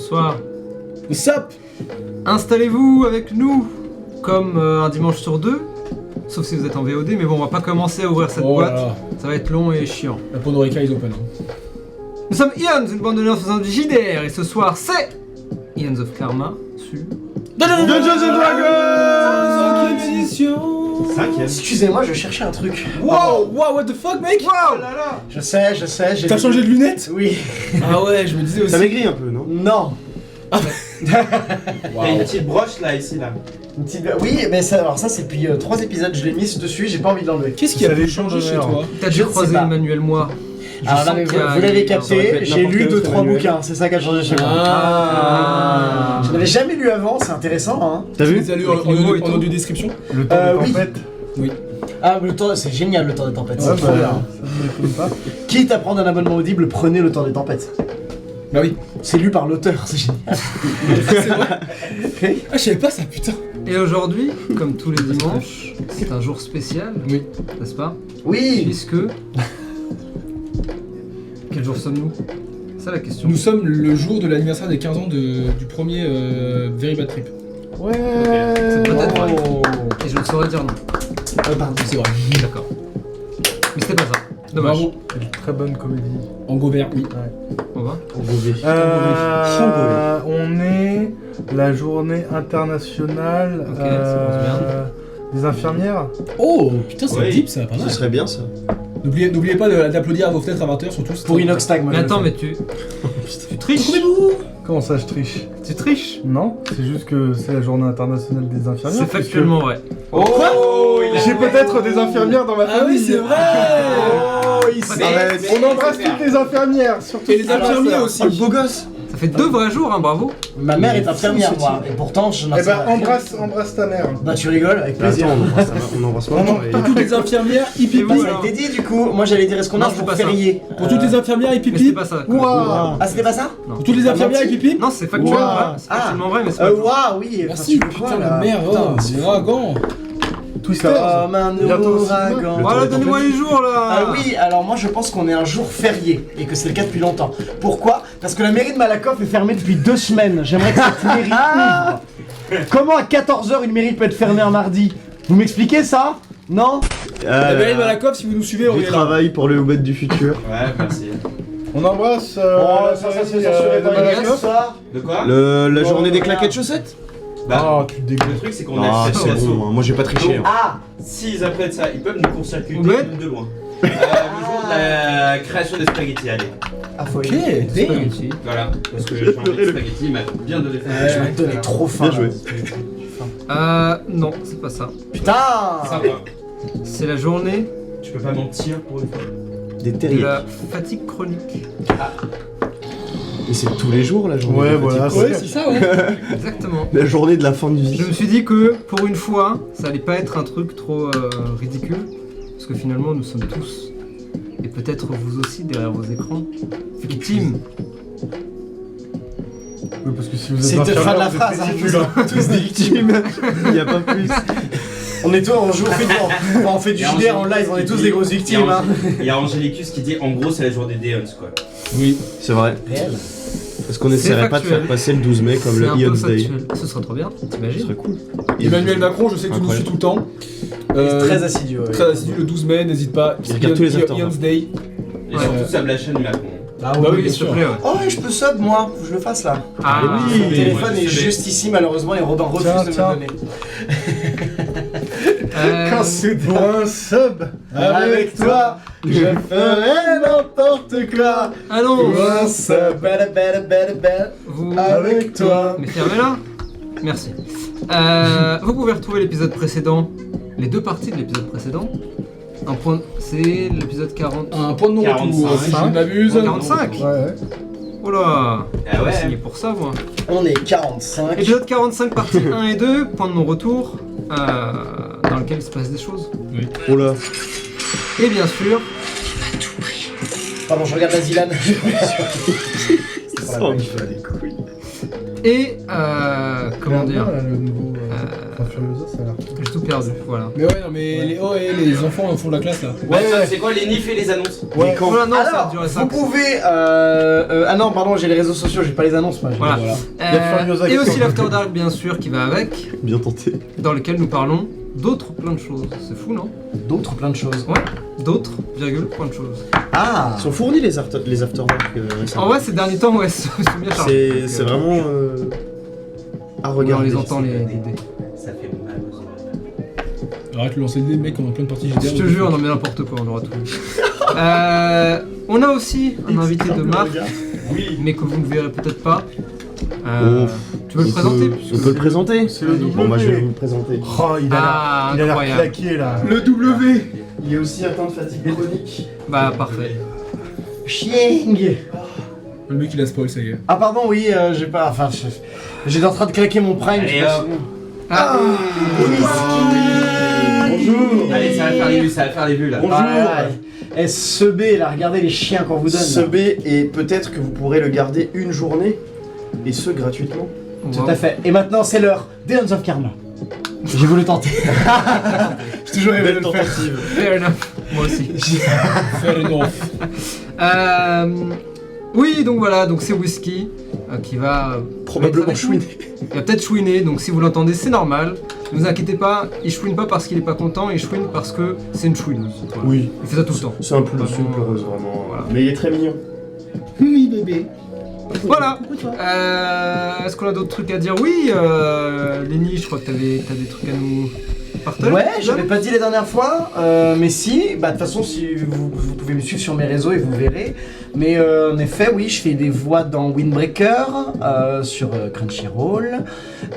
Bonsoir. What's up? Installez-vous avec nous comme un dimanche sur deux. Sauf si vous êtes en VOD, mais bon, on va pas commencer à ouvrir cette boîte. Là. Ça va être long et chiant. La Pandorica is open. Nous sommes Ions, une bande de nerds faisant du JDR, et ce soir c'est Ions of Karma sur Dungeons and Dragons! 5ème édition! 5ème. Excusez-moi, je cherchais un truc. Wow! Wow, what the fuck, mec? Wow. Je sais, j'ai... T'as changé de lunettes? Oui. Ah ouais, je me disais aussi. Ça maigrit un peu, non? Non. Il y a une petite broche là, ici, là. Une petite... Oui, mais ça, alors ça c'est depuis 3 épisodes, je l'ai mis dessus, j'ai pas envie de l'enlever. Qu'est-ce qui a pu changer chez toi? T'as Je dû ne sais croiser pas. Emmanuel Moir. Je Alors là, sens mais qu'il y a- vous l'avez ça aurait pu capté, être j'ai n'importe lu quel 2-3 autre Emmanuel. bouquins, c'est ça qui a changé chez moi. Ah. Je n'avais jamais lu avant, c'est intéressant hein. T'as Tu vu? les as lus Avec les mots et en tout. audio description? Le temps de oui. tempête. Oui. Ah, le temps, c'est génial le temps des tempêtes, c'est Ouais, trop bah, bien. ça ne m'étonne pas. Quitte à prendre un abonnement audible, prenez le temps des tempêtes. Bah oui. C'est lu par l'auteur, c'est génial. C'est vrai? Ah, je savais pas ça, putain. Et aujourd'hui, comme tous les dimanches, c'est un jour spécial, Oui. n'est-ce pas? Oui. Puisque... Quel jour sommes-nous? C'est ça la question. Nous sommes le jour de l'anniversaire des 15 ans du premier Very Bad Trip. Ouais. C'est peut-être vrai. Oh. Et je ne saurais dire non. Pardon. C'est vrai. D'accord. Mais c'était pas ça. Dommage. Bravo. C'est une très bonne comédie. En go vert, oui. On va. On est la journée internationale Ok, ça commence bien. des infirmières. Oh, putain, c'est Oui. deep ça, pas Ce mal. serait bien ça. N'oubliez pas d'applaudir à vos fenêtres à 20h, surtout. Pour Inoxtag, moi Mais je le attends, fais. mais tu triches. Comment ça, je triche? Tu triches. Non, c'est juste que c'est la journée internationale des infirmières. C'est factuellement vrai. Oh, J'ai peut-être des infirmières dans ma Ah famille. oui, c'est vrai. Oh, il Mais- s'arrête. On embrasse toutes les infirmières, surtout. Et les Alors, infirmiers ça. aussi. le beau gosse. Ça fait 2 vrais jours, hein, bravo. Ma mère est infirmière, moi, et pourtant je n'en Eh sais ben, rien. embrasse ta mère. Bah tu rigoles, avec Bah, plaisir. attends, on embrasse pas. On Toutes les infirmières, hip Et hip Bah, vous, ça a alors été dit du coup, moi j'allais dire est-ce qu'on Non, a un c'est jour pas ça. férié Pour toutes les infirmières, hip Mais hip c'était hip. pas ça. Ouah. Ah c'était pas ça Non. Pour toutes les infirmières, hip hip hip. Non, c'est factuellement Ouah. vrai. C'est factuellement vrai, mais c'est pas vrai. Waouh, oui. Merci, enfin, tu veux putain, quoi, la là merde, Putain, oh, c'est ouragan. Twister. Comme un Bientôt au ouragan. cinéma. Voilà, donnez-moi les jours là. Ah oui, alors moi je pense qu'on est un jour férié et que c'est le cas depuis longtemps. Pourquoi? Parce que la mairie de Malakoff est fermée depuis 2 semaines. J'aimerais que cette mairie ouvre. Comment à 14h une mairie peut être fermée un mardi? Vous m'expliquez ça? Non? La mairie de Malakoff, si vous nous suivez, on Du est là. travail pour le Houbet du futur. Ouais, merci. On embrasse. Oh, ça se fait censurer de par les Malakoff. ça. De quoi? La Bon, journée des voilà. claquettes chaussettes? Bah, Ah, tu te le dégoûtes. truc c'est qu'on Ah, a c'est bon, moi j'ai pas triché. hein. Ah! S'ils apprennent ça, ils peuvent nous court-circuiter Ouais. même de loin. Le jour de la création des spaghettis, allez. Ah, Ok, folie. damn. Spaghetti. Voilà, parce que j'ai changé de spaghettis, il m'a bien donné faim. Je vais te donner trop faim. Bien joué. Non, c'est pas ça. Putain! Ça va. C'est la journée Tu peux pas mentir pour une fois. Des de terriers. la fatigue chronique. Et c'est tous les jours la journée. Ouais, de voilà. fatigue. Ouais, c'est ça, ouais. Exactement. La journée de la fin de vie. Je me suis dit que pour une fois, ça allait pas être un truc trop ridicule, parce que finalement nous sommes tous, et peut-être vous aussi derrière vos écrans, victimes. Oui, parce que si vous êtes C'est la fin de infirmière, la vous êtes phrase, hein, ridicule, vous hein. êtes tous des victimes. Il y a pas plus. On est tous, on joue, on fait du Et JDR en live, on est tous des grosses victimes. Hein. Il y a Angélicus qui dit en gros c'est la journée des Deons quoi. Oui. C'est vrai. Réel. Est-ce qu'on essaierait pas de factuel. faire passer le 12 mai comme C'est le un peu Ions Day? factuel. Ce serait trop bien, Ce t'imagines? serait cool. Emmanuel Macron, je sais que tu nous suis tout le temps. Très assidu. ouais. Très assidu, le 12 mai, n'hésite pas. Il regarde tous les acteurs, Ions hein. Day. Et Ouais. surtout ça la chaîne Macron. Ah Bah oui, oui. bien s'il te sûr. plaît, ouais. Oh, ouais, je peux sub moi, faut que je le fasse là. Ah oui. Mon téléphone est ouais, juste ici malheureusement et Robin refuse Tiens, de me tiens. le donner. Quand c'est pour un sub Avec toi, je ferai n'importe quoi. Allons, Pour un sub, bada, bada, bada, bada, vous... avec toi. Mais fermez-la. Merci. Vous pouvez retrouver l'épisode précédent, les 2 parties de l'épisode précédent. Un point, c'est l'épisode 40. Un point de non-retour, 45. si je ne m'abuse. 45. Ouais. Oh là, Ah ouais. signé pour ça, moi. On est 45. Épisode 45, partie 1 et 2, point de non-retour, dans lequel il se passe des choses. Oh là. Et bien sûr, Pardon, je regarde Azilan. Ça en va des couilles. et comment Regarde dire, bien, là, le nouveau. Enfin, Furiosa, ça a l'air. J'ai tout perdu, voilà. Mais ouais, non, mais les enfants au fond de la classe là. Ouais, c'est quoi les nifs et les annonces? Ouais, Voilà, non, ça a Alors, duré vous 5. pouvez... ah non, pardon, j'ai les réseaux sociaux, j'ai pas les annonces, moi. Voilà. Il y a Furiosa Et qui aussi sort. l'After Dark, bien sûr, qui va avec, Bien tenté. dans lequel nous parlons d'autres plein de choses. C'est fou, non? D'autres, plein de choses. Ouais, d'autres, virgule, plein de choses. Ah Ils sont fournis les After Dark récemment. En vrai, ces derniers temps, ouais, c'est bien chargé. C'est vraiment à On regarder. les entend, les dés. Ça fait mal aux oreilles. Arrête de lancer des mecs, on a plein de parties GTA. Je te jure, non mais n'importe quoi, on aura tout. On a aussi un invité de marque, Oui. mais que vous ne verrez peut-être pas. Oh, Tu veux le présenter puisque On peut le présenter. C'est le W. Bon bah je vais vous le présenter. Oh, il a l'air incroyable. claqué là. Le W. Il est aussi atteint de fatigue chronique. Bah parfait. Chieng. Le mec il a spoil, ça y est. Ah pardon, oui, j'ai pas... Enfin, j'étais en train de claquer mon prime. Allez, je sais pas hop. si- Ah, Bonjour. Allez, ça va faire les vues, ça va faire les vues là. Bonjour. Ah là là. Eh, ce B, là, regardez les chiens qu'on vous donne. Ce là. B et peut-être que vous pourrez le garder une journée et ce gratuitement. Tout à fait. Et maintenant, c'est l'heure des Hands of Karma. J'ai voulu tenter. J'ai toujours rêvé de Belle le faire. tentative. Fair enough. Moi aussi. Fair enough. Oui, donc voilà, donc c'est Whisky qui va Probablement être avec nous. chouiné. Il va peut-être chouiner, donc si vous l'entendez, c'est normal. Ne vous inquiétez pas, il chouine pas parce qu'il est pas content, il chouine parce que c'est une chouineuse. Voilà. Oui. Il fait ça tout le temps. C'est un peu Vraiment, pleureuse vraiment. voilà. Mais il est très mignon. Oui, bébé. Voilà. Est-ce qu'on a d'autres trucs à dire? Oui, Lenny, je crois que t'as des trucs à nous partager. Ouais, j'avais pas dit la dernière fois, mais si, bah de toute façon, si vous pouvez me suivre sur mes réseaux et vous verrez. Mais en effet, oui, je fais des voix dans Windbreaker, sur Crunchyroll.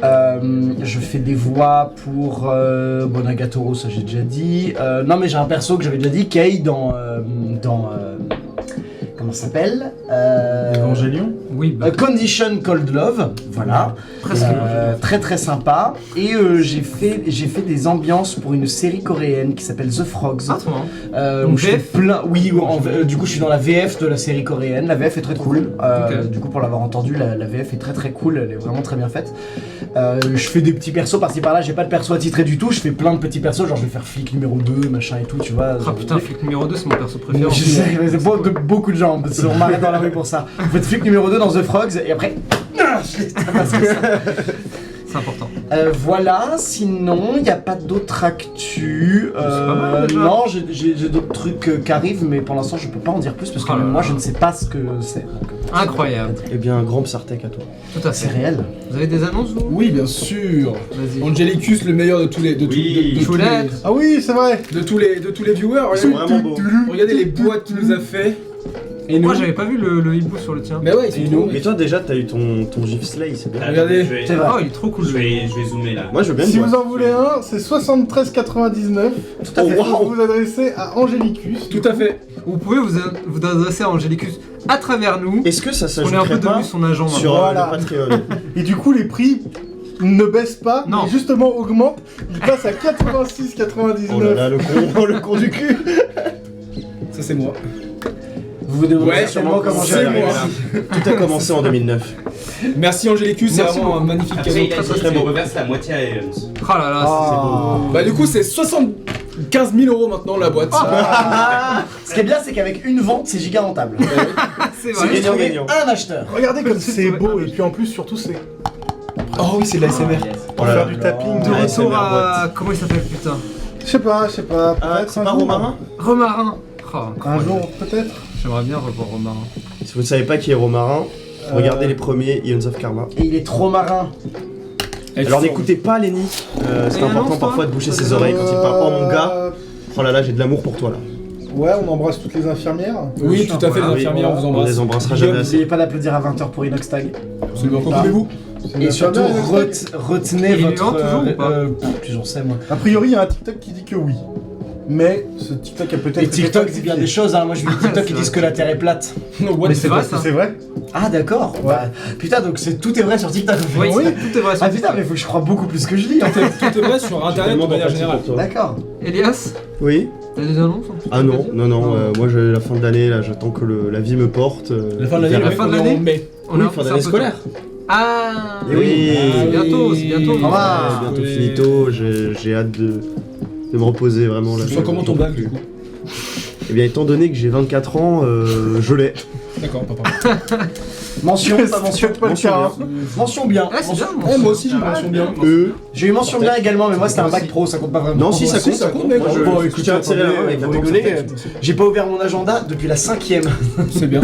Je fais des voix pour Bonagatoro, ça j'ai déjà dit. Non, mais j'ai un perso que j'avais déjà dit, Kei, dans comment ça s'appelle Evangelion. Oui, bah, Condition Cold Love, voilà. presque. Très très sympa. Et j'ai fait des ambiances pour une série coréenne qui s'appelle The Frogs. Ah, toi, hein. Où Donc je fais VF? plein. Oui, du coup je suis dans la VF de la série coréenne. La VF est très cool. Ok. Du coup pour l'avoir entendu, la VF est très très cool. Elle est vraiment très bien faite. Je fais des petits persos par-ci par-là. J'ai pas de perso attitré du tout. Je fais plein de petits persos. Genre je vais faire flic numéro 2, machin et tout, tu vois. Ah putain, flic numéro 2, c'est mon perso préféré. Je sais, mais c'est beaucoup de gens. On m'arrête dans la rue pour ça. Vous faites flic numéro 2 dans The Frogs et après. Parce que ça- C'est important. Voilà, sinon il n'y a pas d'autres actus. C'est pas mal, déjà. Non, j'ai d'autres trucs qui arrivent, mais pour l'instant je peux pas en dire plus parce que Oh là même moi là. je ne sais pas ce que c'est. Donc, Incroyable. Eh bien, un grand Psartek à toi. Tout à c'est fait. réel. Vous avez des annonces, vous? Oui, bien sûr. Vas-y. Angelicus, le meilleur de tous les. Oui. tous les- Choulette. Ah oui, c'est vrai. de tous les viewers. Ils sont Regardez, vraiment beaux. regardez les boîtes qu'il nous a fait. Et nous. Moi, j'avais pas vu le hibou sur le tien. Mais ouais, ils Et sont nous. trop. Mais toi déjà t'as eu ton GIF Slay, c'est bien. Regardez. Je vais- C'est vrai. Oh, il est trop cool. Je vais zoomer là. Moi je veux bien Si le vous voir. en voulez un, c'est 73,99. Tout à fait. Vous vous adressez à Angelicus. Tout à fait. Vous pouvez vous adresser à Angelicus à travers nous. Est-ce que ça On est un peu s'ajouterait pas devenu son agent sur maintenant. Voilà. le Patreon? Et du coup, les prix ne baissent pas, Non. mais justement augmentent. Ils passent à 86,99. Oh là là, le con du cul. Ça, c'est moi. Vous demandez Ouais, certainement comment c'est j'ai moi. Tout a commencé en 2009. Merci Angelicus, c'est Merci vraiment un beaucoup. magnifique Après, cadeau. il a Très, dit très, très qu'il beau. reverse la moitié à Evans. Oh là là, Ah. Bah, du coup, c'est 75 000 € maintenant la boîte. Ah. Ce qui est bien, c'est qu'avec une vente, c'est giga rentable. c'est C'est vrai. gagnant, Trouver gagnant. un acheteur. Regardez comme C'est c'est vrai. beau, et puis en plus, surtout, c'est Oh oui, c'est de la SMR. pour Oh là faire là. du tapping. De Ouais, c'est retour la à. Comment il s'appelle, putain? Je sais pas. Ah, Peut-être c'est un pas jour. Romarin? Romarin. Oh, Un incroyable. jour, peut-être. J'aimerais bien revoir Romarin. Si vous ne savez pas qui est Romarin, regardez les premiers Ions of Karma. Et il est trop marin. Alors n'écoutez pas Lenny, c'est Et important annonce, toi parfois de boucher ses oreilles quand il parle. Oh mon gars, Euh, oh là là, j'ai de l'amour pour toi là. Ouais, on embrasse toutes les infirmières. Oui, tout à fait, les Voilà, infirmières, on vous On embrasse. les embrassera Big up. jamais assez. N'oubliez pas d'applaudir à 20h pour Inoxtag. Absolument, Ah. contentez-vous. C'est une Et surtout, infirmière, retenez Il est votre. vivant toujours ou pas J'en sais moi. A priori, il y a un TikTok qui dit que oui. Mais ce TikTok a peut-être. Et été TikTok dit bien falsifié. des choses, hein. Moi je vis TikTok C'est qui vrai disent que la Terre est plate. No, what Mais the c'est fuck. vrai ça. C'est vrai. Ah d'accord. Ouais. Bah, putain, donc tout est vrai sur TikTok. Oui, Oui. tout est vrai. sur Ah putain, mais faut que je crois beaucoup plus que je lis en fait. Tout est vrai sur internet Tellement de manière d'empathie générale. pour toi. D'accord. Elias, Oui. t'as des annonces? un petit Ah peu non, à dire non, non, moi j'ai la fin de l'année là, j'attends que la vie me porte. La fin de l'année, La le fin de mec, on est l'année en mai. On Oui, a- fin c'est d'année un peu scolaire. tôt. Ah Eh oui. c'est bientôt, c'est bientôt. Ah, bientôt oui. finito, j'ai hâte de me reposer vraiment là. Tu sens comment ton bac du coup? Eh bien, étant donné que j'ai 24 ans, je l'ai. D'accord, papa. Mention, pas mention. C'est pas le cas, hein. Mention bien. Ah, c'est bien. Eh, moi aussi j'ai une mention bien. J'ai eu mention bien également, mais moi c'était un bac pro, ça compte pas vraiment. Non, si, ça compte, ça compte, mec. Moi, Bon, je écoute, tiens à tirer la main avec la vous banque rigolez, santé. j'ai pas ouvert mon agenda depuis la 5ème. C'est bien.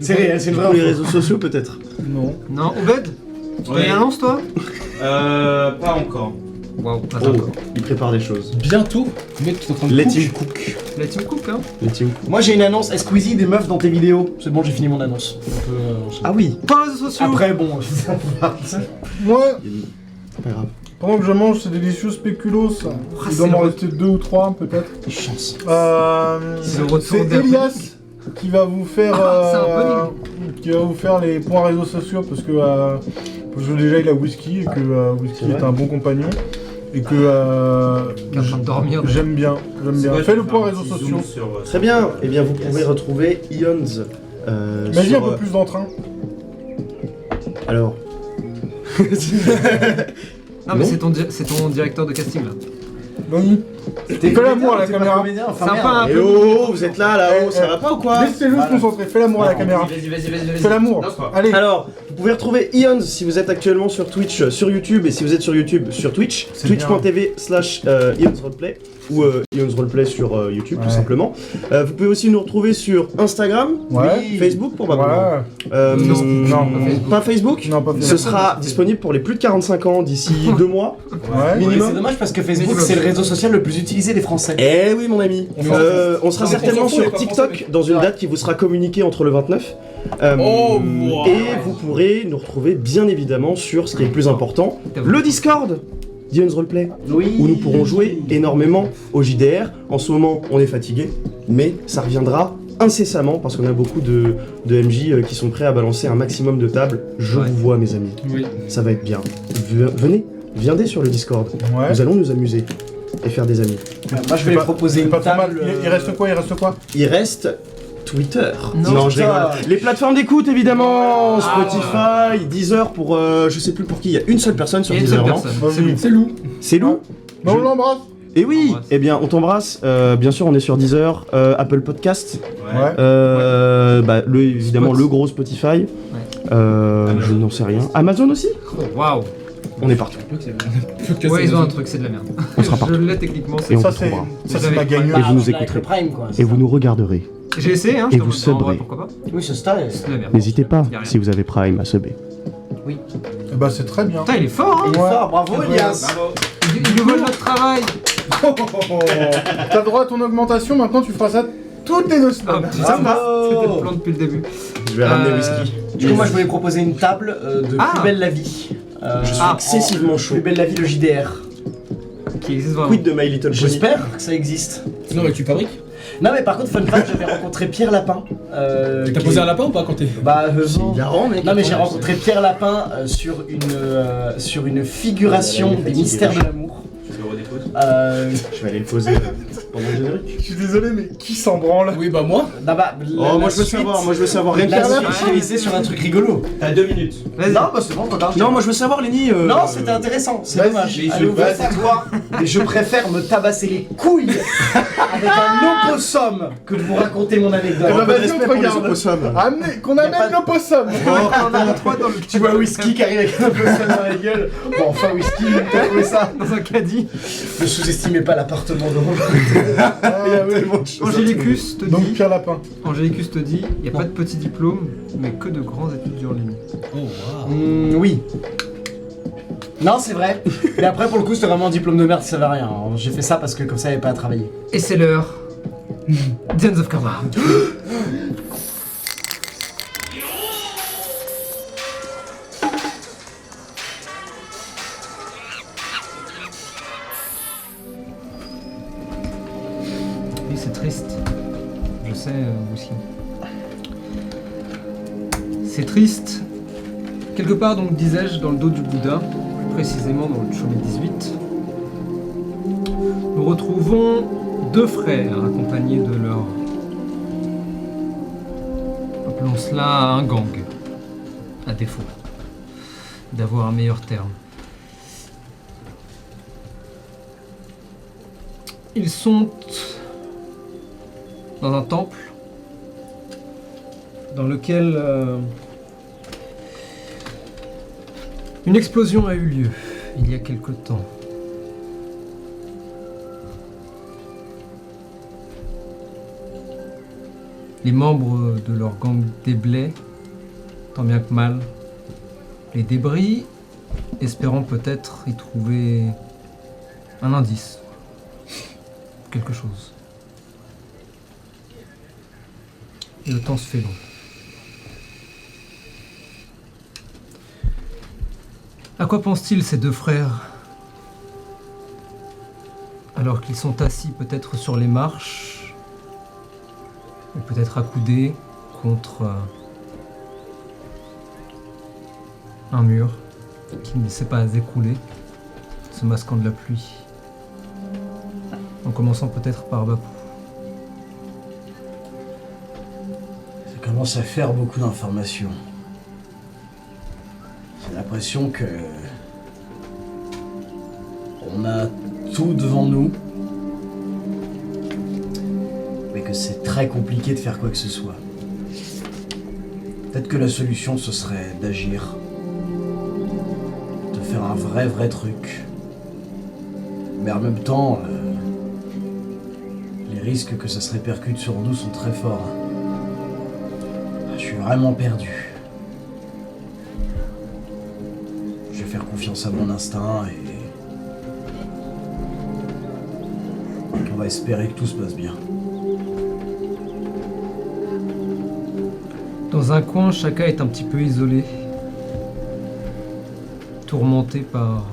C'est réel, c'est une vraie Pour les info. réseaux sociaux, peut-être. Non. Non, Obed, tu Ouais. une annonce toi? Pas encore. Waouh, pas Oh, encore. il prépare des choses. Bientôt, mec, tu es en train de Let cook. him cook. La team coupe, hein? Let him cook. Moi j'ai une annonce, est Squeezie des meufs dans tes vidéos? C'est bon, j'ai fini mon annonce. On peut, Ah oui, Pas les réseaux sociaux. Après, bon. Moi, pas grave. pendant que je mange ces délicieux spéculoos, il c'est doit m'en le- rester 2 ou 3 peut-être. Chance. C'est le retour C'est d'Hercule. Elias qui va vous faire Ah, c'est un qui va vous faire les points réseaux sociaux parce que déjà il a Whisky et que Whisky C'est vrai. est un bon compagnon et que Qui est en train de dormir. j'aime bien. Fais le point réseaux sociaux. Très bien, eh bien vous pouvez retrouver Ions. Imagine sur, un peu plus d'entrain. Alors. Non, mais Non. c'est ton directeur de casting là. Oui. Fais l'amour à la caméra. C'est un peu un Eh peu. oh, vous êtes là-haut, ça va pas ou quoi? Laissez-le se concentrer. Fais l'amour à la caméra. Vas-y. Fais l'amour. Allez. Alors, vous pouvez retrouver Ions si vous êtes actuellement sur Twitch, sur YouTube, et si vous êtes sur YouTube, sur Twitch, C'est twitch.tv/IonsRoleplay, ou Ions Roleplay sur YouTube, tout Ouais. simplement. Vous pouvez aussi nous retrouver sur Instagram, Ouais. Facebook probablement. Ouais. Non, Pas Facebook. Non, pas Ce Facebook. sera disponible pour les plus de 45 ans d'ici 2 mois. Ouais. Minimum. C'est dommage parce que Facebook c'est le réseau social le plus utilisé des Français. Eh oui mon ami, on sera On s'en certainement fout, on est sur pas TikTok français, dans une date qui vous sera communiquée entre le 29. Oh, wow. Et vous pourrez nous retrouver bien évidemment sur ce qui est le plus important, le Discord d'Ions Roleplay, Oui. où nous pourrons jouer énormément au JDR. En ce moment on est fatigué, mais ça reviendra incessamment parce qu'on a beaucoup de MJ qui sont prêts à balancer un maximum de tables. Je Ouais. vous vois mes amis, Oui. ça va être bien. Venez, viendez sur le Discord, Ouais. nous allons nous amuser et faire des amis. Moi je vais lui proposer C'est une pas trop mal. table. Il reste quoi? Il reste Twitter. Non, je putain. rigole. Les plateformes d'écoute évidemment, Spotify, Deezer pour je sais plus pour qui, il y a une seule personne sur Il y a une seule Deezer, non personne. Vas-y. C'est lui. C'est loup. C'est Lou. Bah, on l'embrasse. Et oui, T'embrasse. eh bien on t'embrasse. Bien sûr on est sur Deezer, Apple Podcast, Ouais. évidemment Spot. le gros Spotify. Je n'en sais rien. Amazon aussi. Oh, waouh. On est partout. Ouais, ils ont un truc, c'est de la merde. On sera Je partout. l'ai techniquement, Et c'est. on Ça vous c'est trouvera. ma gagneuse. Et vous nous Avec écouterez. le Prime, quoi. Et vous nous regarderez. J'ai essayé, hein. Et je vous te montre en vrai, subrez. pourquoi pas. Oui, ce style. C'est de la merde. N'hésitez pas Y a rien. si vous avez Prime à subber. Eh bah c'est très bien. Putain, il est fort, hein. Il est fort, bravo Elias. Bravo. Il nous vole notre travail. T'as droit à ton augmentation, maintenant tu feras ça toutes les 2 Ah semaines. putain, Bravo. c'était le plan depuis le début. Je vais ramener Euh, whisky. Du coup, moi je voulais proposer une table de Ah. Plus belle la vie. Je suis Ah. excessivement chaud. Plus belle la vie, le JDR. Qui existe vraiment. Quid de My Little Pony? J'espère que ça existe. Non, mais tu fabriques. Non, mais par contre, fun fact, j'avais rencontré Pierre Lapin. T'as qui posé est- un lapin ou pas quand t'es. Bah, C'est hilarant, mec. non, mais j'ai rencontré Pierre Lapin sur une figuration des mystères de l'amour. Je le redépose. Je vais aller le poser pendant le générique. Je suis désolé, mais qui s'en branle? Oui, bah moi. Non, bah, Oh, moi je veux savoir, rien que La la suite, j'ai laissé sur un truc rigolo. T'as 2 minutes. Vas-y. Non, bah c'est bon, regarde. Non, moi je veux savoir, Lenny. Non, c'était intéressant, c'est vas-y, dommage. mais Allez, je ouvre vais- ça, toi. Et je préfère me tabasser les couilles avec un opossum que de vous raconter mon anecdote. Eh ben, Pas de vas-y, on respect te pour les regarde. opossums. Qu'on Y a amène pas de- l'opossum. On en a 3 dans le. Tu vois Whisky qui arrive avec un opossum dans la gueule. Bon, enfin, Whisky, t'as trouvé ça? Dans un caddie. Ne sous-estimez pas l'appartement de Romain. Ah, oui. Angélicus te Donc dit. Pierre Lapin. Angélicus te dit, il n'y a pas de petit diplôme, mais que de grands étudiants en ligne. Oh, waouh. Oui. Non, c'est vrai. Mais après, pour le coup, c'était vraiment un diplôme de merde, ça servait à rien. J'ai fait ça parce que comme ça, il n'y avait pas à travailler. Et c'est l'heure. Dance of Karma. Oui, c'est triste. Je sais, aussi. C'est triste. Quelque part, donc, disais-je, dans le dos du Bouddha, plus précisément dans le Chomé 18, nous retrouvons 2 frères accompagnés de leur, appelons cela un gang, à défaut. d'avoir un meilleur terme. Ils sont dans un temple dans lequel une explosion a eu lieu il y a quelque temps. Les membres de leur gang déblaient, tant bien que mal, les débris, espérant peut-être y trouver un indice, quelque chose. Et le temps se fait long. À quoi pensent-ils ces deux frères alors qu'ils sont assis peut-être sur les marches ou peut-être accoudés contre un mur qui ne s'est pas écroulé, se masquant de la pluie, en commençant peut-être par Bapou. Ça commence à faire beaucoup d'informations. J'ai l'impression que on a tout devant nous, mais que c'est très compliqué de faire quoi que ce soit. Peut-être que la solution ce serait d'agir, de faire un vrai truc. Mais en même temps, les risques que ça se répercute sur nous sont très forts. Je suis vraiment perdu. Je vais faire confiance à mon instinct et on va espérer que tout se passe bien. Dans un coin, chacun est un petit peu isolé, tourmenté par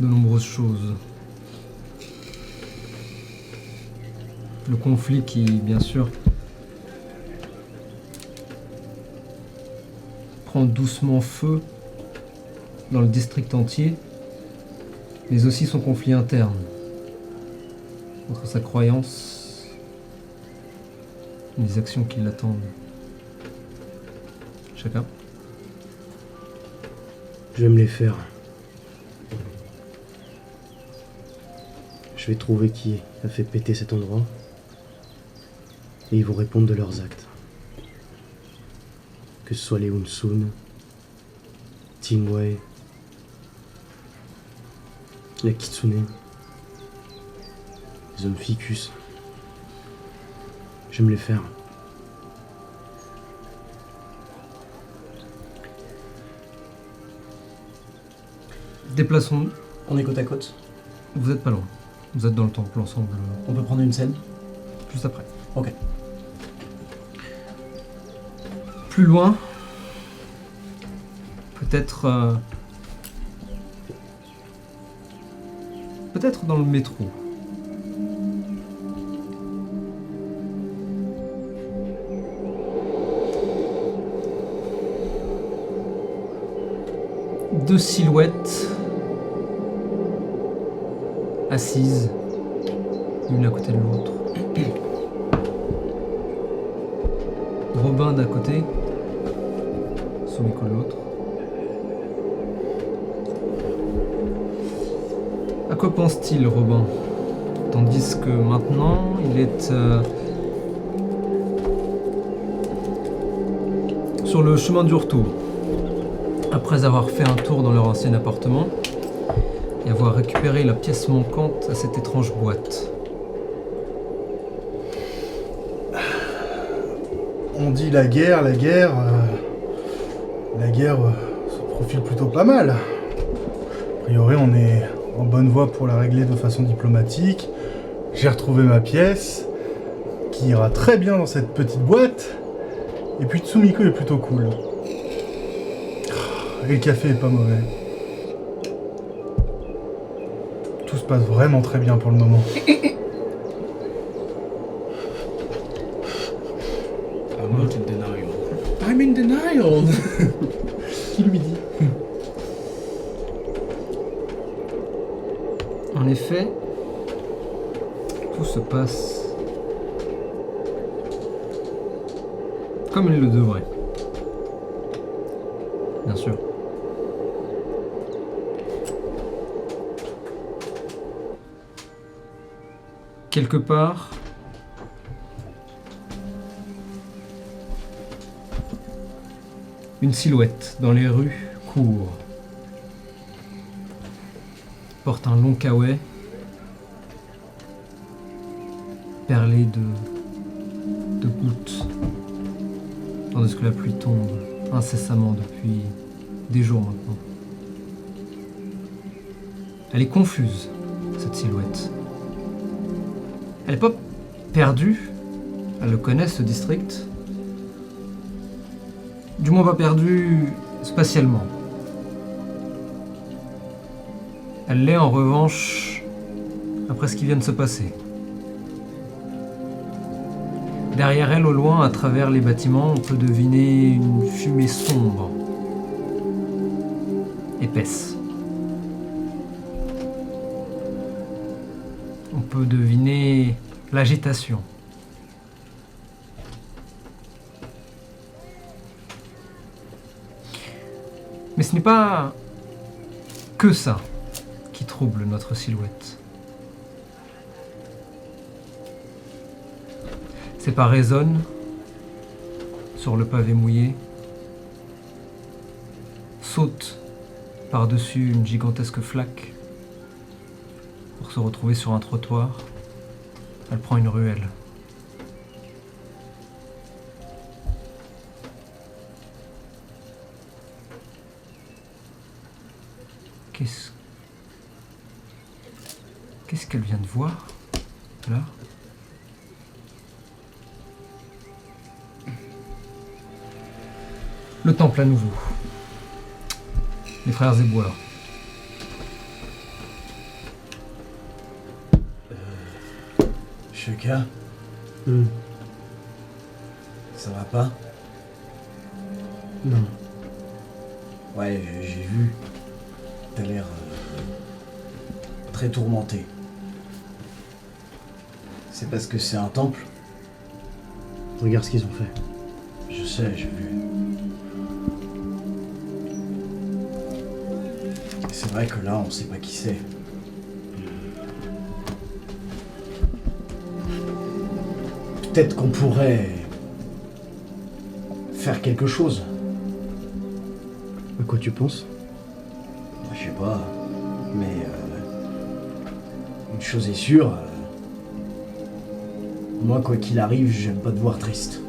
de nombreuses choses. Le conflit qui, bien sûr, prend doucement feu dans le district entier, mais aussi son conflit interne entre sa croyance et les actions qui l'attendent. Chacun. Je vais me les faire. Je vais trouver qui a fait péter cet endroit. Et ils vont répondre de leurs actes. Que ce soit les Hunsun, Tingwei, la Kitsune, les hommes ficus. Je vais me les faire. Déplaçons-nous. On est côte à côte. Vous êtes pas loin. Vous êtes dans le temple ensemble, On peut prendre une scène. juste après. Ok. Plus loin, peut-être dans le métro. Deux silhouettes assises l'une à côté de l'autre. Robin d'un côté, Sumiko de l'autre. À quoi pense-t-il, Robin? Tandis que maintenant, il est sur le chemin du retour. Après avoir fait un tour dans leur ancien appartement et avoir récupéré la pièce manquante à cette étrange boîte. On dit la guerre se profile plutôt pas mal. A priori, on est en bonne voie pour la régler de façon diplomatique. J'ai retrouvé ma pièce, qui ira très bien dans cette petite boîte. Et puis Tsumiko est plutôt cool. Et le café est pas mauvais. Tout se passe vraiment très bien pour le moment. I'm not in denial. I'm in denial. Qui lui dit? En effet, tout se passe comme il le devrait. Bien sûr. Quelque part, une silhouette dans les rues court. Porte un long kawaii perlé de gouttes, tandis que la pluie tombe incessamment depuis des jours maintenant. Elle est confuse, cette silhouette. Elle n'est pas perdue, elle le connaît ce district. Du moins pas perdue spatialement. Elle l'est en revanche après ce qui vient de se passer. Derrière elle, au loin, à travers les bâtiments, on peut deviner une fumée sombre, épaisse. On peut deviner l'agitation. Mais ce n'est pas que ça qui trouble notre silhouette. Ses pas résonnent sur le pavé mouillé, sautent par-dessus une gigantesque flaque pour se retrouver sur un trottoir. Elle prend une ruelle. Qu'est-ce qu'elle vient de voir, là? Le temple à nouveau. Les frères éboueurs. Shuka, ça va pas? Non. Ouais, j'ai vu. T'as l'air très tourmenté. C'est parce que c'est un temple? Regarde ce qu'ils ont fait. Je sais, j'ai vu. Et c'est vrai que là, on sait pas qui c'est. Peut-être qu'on pourrait faire quelque chose. À quoi tu penses? Je sais pas, mais une chose est sûre, moi quoi qu'il arrive, j'aime pas te voir triste.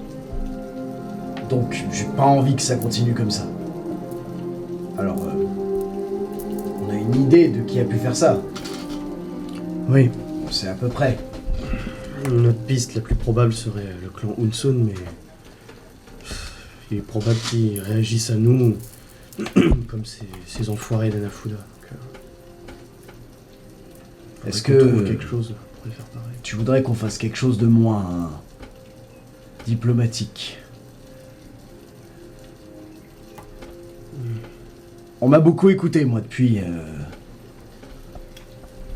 Donc j'ai pas envie que ça continue comme ça. Alors, on a une idée de qui a pu faire ça. Oui. On sait à peu près. Notre piste la plus probable serait le clan Hunsun, mais il est probable qu'ils réagissent à nous comme ces enfoirés d'Anafuda. Est-ce qu'on trouve que quelque chose pour les faire pareil? tu voudrais qu'on fasse quelque chose de moins diplomatique? On m'a beaucoup écouté, moi, depuis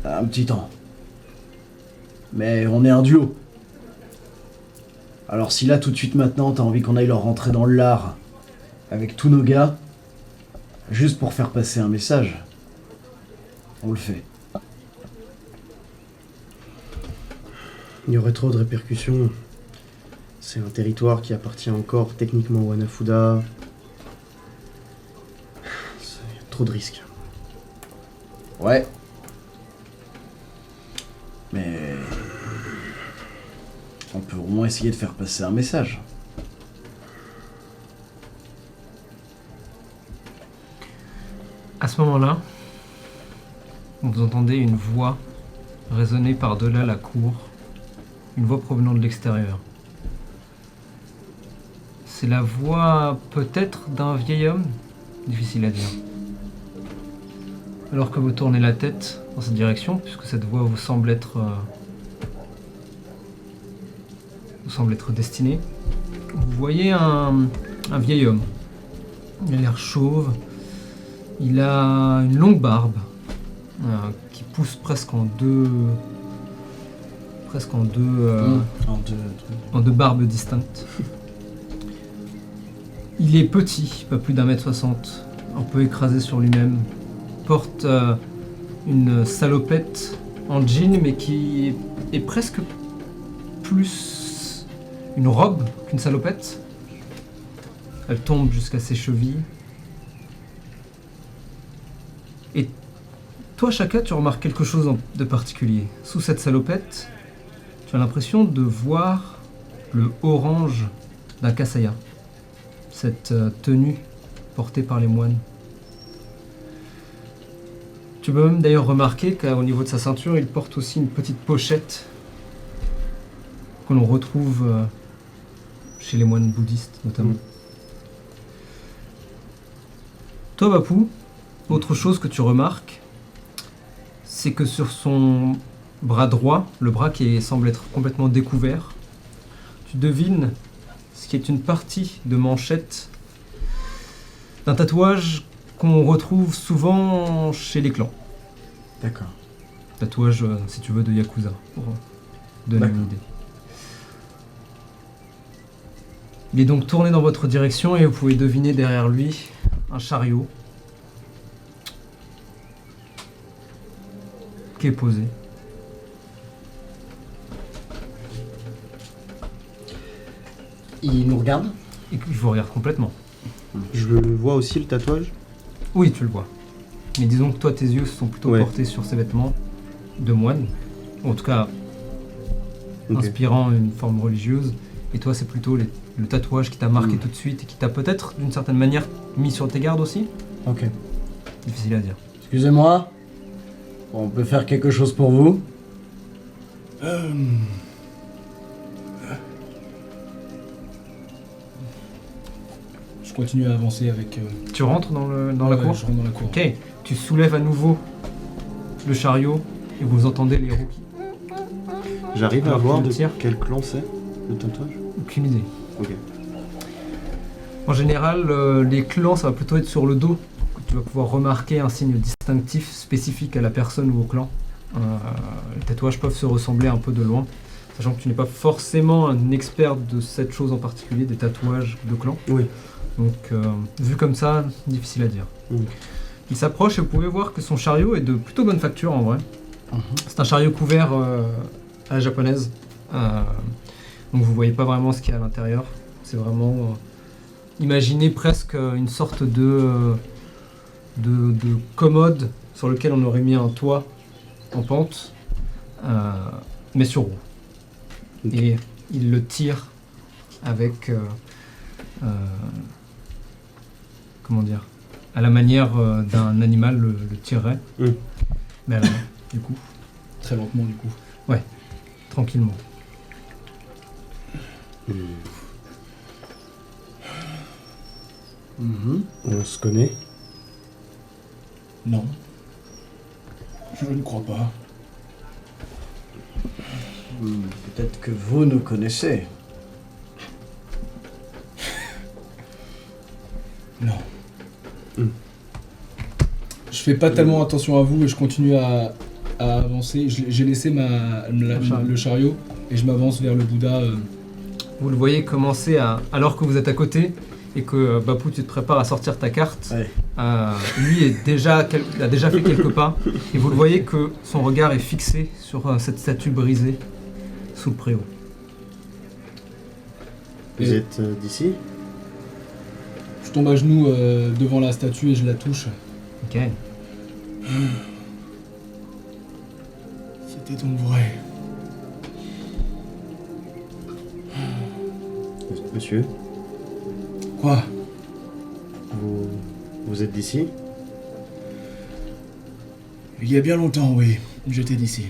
un petit temps. Mais on est un duo. Alors si là, tout de suite maintenant, t'as envie qu'on aille leur rentrer dans le lard avec tous nos gars, juste pour faire passer un message, on le fait. Il y aurait trop de répercussions. C'est un territoire qui appartient encore techniquement au Hanafuda. C'est trop de risques. Ouais. Mais on peut au moins essayer de faire passer un message. À ce moment-là, vous entendez une voix résonner par-delà la cour, une voix provenant de l'extérieur. C'est la voix peut-être d'un vieil homme, difficile à dire. Alors que vous tournez la tête dans cette direction, puisque cette voix vous semble être destinée, vous voyez un vieil homme. Il a l'air chauve, il a une longue barbe qui pousse presque en deux barbes distinctes. Il est petit, pas plus d'1m60, un peu écrasé sur lui-même, porte une salopette en jean, mais qui est presque plus une robe qu'une salopette. Elle tombe jusqu'à ses chevilles. Et toi, Shaka, tu remarques quelque chose de particulier. Sous cette salopette, tu as l'impression de voir le orange d'un Kassaya. Cette tenue portée par les moines. Tu peux même d'ailleurs remarquer qu'au niveau de sa ceinture, il porte aussi une petite pochette que l'on retrouve chez les moines bouddhistes notamment. Toi, Bapou, autre chose que tu remarques, c'est que sur son bras droit, le bras qui semble être complètement découvert, tu devines ce qui est une partie de manchette d'un tatouage qu'on retrouve souvent chez les clans. D'accord. Tatouage, si tu veux, de Yakuza, pour donner une idée. Il est donc tourné dans votre direction et vous pouvez deviner derrière lui un chariot qui est posé. Il nous regarde? Et qu'il vous regarde complètement. Je le vois aussi, le tatouage? Oui, tu le vois. Mais disons que toi, tes yeux sont plutôt Ouais. portés sur ces vêtements de moine. Ou en tout cas, Ok. inspirant une forme religieuse. Et toi, c'est plutôt le tatouage qui t'a marqué tout de suite et qui t'a peut-être, d'une certaine manière, mis sur tes gardes aussi. Ok. Difficile à dire. Excusez-moi. On peut faire quelque chose pour vous? Je continue à avancer avec... Tu rentres dans la ouais, cour. je rentre dans la cour. Ok. Tu soulèves à nouveau le chariot et vous entendez les roues qui... J'arrive à Alors, voir tu de le tires. quel clan c'est, le tatouage? Aucune idée. Ok. En général, les clans, ça va plutôt être sur le dos. Tu vas pouvoir remarquer un signe distinctif spécifique à la personne ou au clan. Les tatouages peuvent se ressembler un peu de loin, sachant que tu n'es pas forcément un expert de cette chose en particulier, des tatouages de clan. Oui. Donc, vu comme ça, difficile à dire. Il s'approche et vous pouvez voir que son chariot est de plutôt bonne facture en vrai. C'est un chariot couvert à la japonaise. Donc vous voyez pas vraiment ce qu'il y a à l'intérieur. C'est vraiment... imaginez presque une sorte de commode sur lequel on aurait mis un toit en pente, mais sur roue. Ok. Et il le tire avec... comment dire, à la manière d'un animal le tirerait, mais à la main, du coup, Très lentement, du coup. tranquillement. On se connaît? Non. Je ne crois pas. Peut-être que vous nous connaissez. Non. Je fais pas tellement attention à vous et je continue à avancer. J'ai laissé le chariot et je m'avance vers le Bouddha. Vous le voyez commencer alors que vous êtes à côté et que Bapou, tu te prépares à sortir ta carte. Ouais. Lui a déjà fait quelques pas et vous le voyez que son regard est fixé sur cette statue brisée sous le préau. Vous Et- êtes d'ici? Je tombe à genoux devant la statue et je la touche. Ok. C'était donc vrai. Monsieur, Quoi? vous êtes d'ici? Il y a bien longtemps, oui. J'étais d'ici.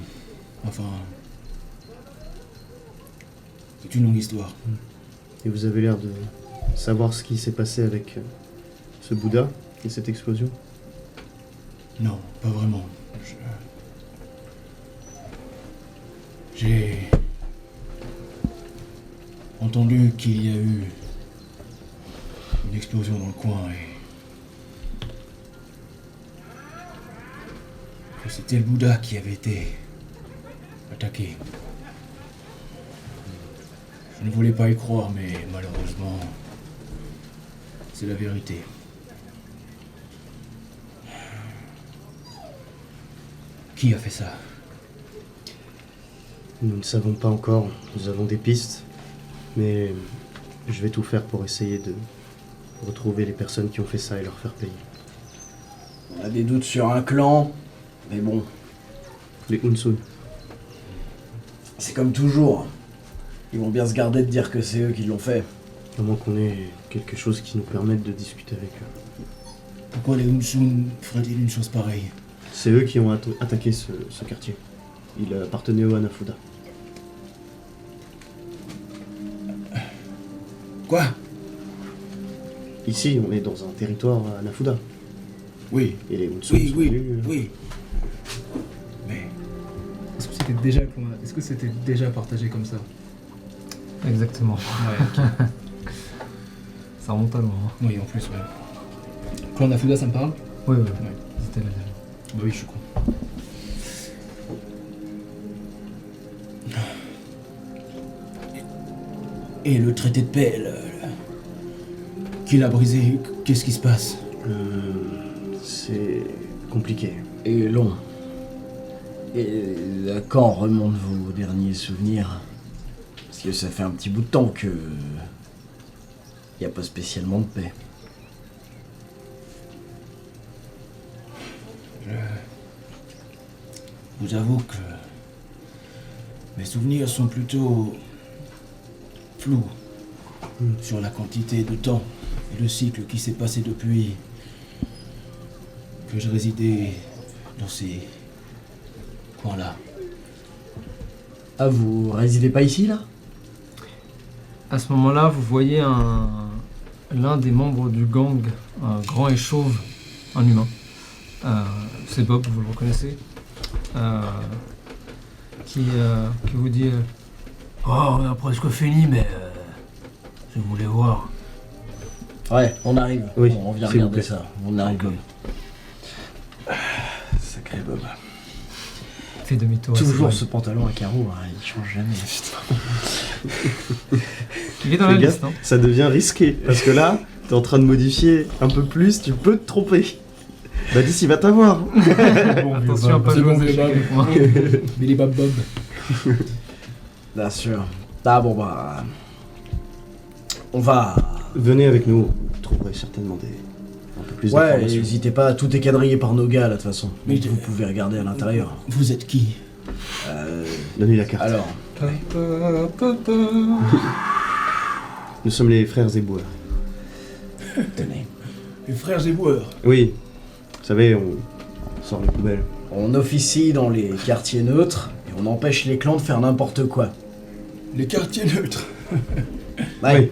Enfin... C'est une longue histoire. Et vous avez l'air de savoir ce qui s'est passé avec ce Bouddha et cette explosion? Non, pas vraiment. J'ai entendu qu'il y a eu une explosion dans le coin et que c'était le Bouddha qui avait été attaqué. Je ne voulais pas y croire, mais malheureusement, c'est la vérité. Qui a fait ça? Nous ne savons pas encore, nous avons des pistes, mais je vais tout faire pour essayer de retrouver les personnes qui ont fait ça et leur faire payer. On a des doutes sur un clan, mais bon, Les Unsun. c'est comme toujours. Ils vont bien se garder de dire que c'est eux qui l'ont fait. À moins qu'on ait quelque chose qui nous permette de discuter avec eux. Pourquoi les Unsun feraient-ils une chose pareille? C'est eux qui ont attaqué ce quartier. Il appartenait au Hanafuda. Quoi? Ici, on est dans un territoire Hanafuda. Oui, Et les Unsun sont venus, oui. Mais... Est-ce que c'était déjà partagé comme ça? Exactement. Ouais, Ça remonte à loin. Hein. oui, en plus, ouais. Clan Nafuda, ça me parle? Oui, oui, Ouais. c'était là déjà. Bah oui, je suis con. Et le traité de paix, qu'il a brisé, qu'est-ce qui se passe? C'est compliqué. Et long. Et à quand remontent vos derniers souvenirs? Parce que ça fait un petit bout de temps que... y a pas spécialement de paix. Je vous avoue que mes souvenirs sont plutôt flous sur la quantité de temps et le cycle qui s'est passé depuis que je résidais dans ces coins-là. Ah, vous résidez pas ici, là? À ce moment-là, vous voyez l'un des membres du gang, un grand et chauve, un humain. C'est Bob, vous le reconnaissez, qui vous dit Oh, on a presque fini, mais je voulais voir. Ouais, on arrive. Oui, on vient s'il vous regarder plaît. ça. On arrive, Bob. Sacré Bob. Fait demi-tour. Toujours c'est ce pantalon à carreaux, hein, il change jamais. Il est dans la Fais gaffe, liste. Hein. ça devient risqué. Parce que là, t'es en train de modifier un peu plus, tu peux te tromper. Bah dis il va t'avoir. Attention à pas C'est jouer bon, aux c'est échecs bon. avec moi. Billy Bob Bob. Bien sûr. Ah bon bah... On va... Venez avec nous, vous trouverez certainement un peu plus Ouais, d'informations. n'hésitez pas, tout est quadrillé par nos gars là de toute façon. Mais Donc, vous pouvez regarder à l'intérieur. Vous êtes qui? Donnez la carte. Alors, Nous sommes les frères Éboueurs. tenez. Les frères éboueurs. Oui, vous savez, on sort les poubelles. On officie dans les quartiers neutres et on empêche les clans de faire n'importe quoi. Les quartiers neutres. Ouais.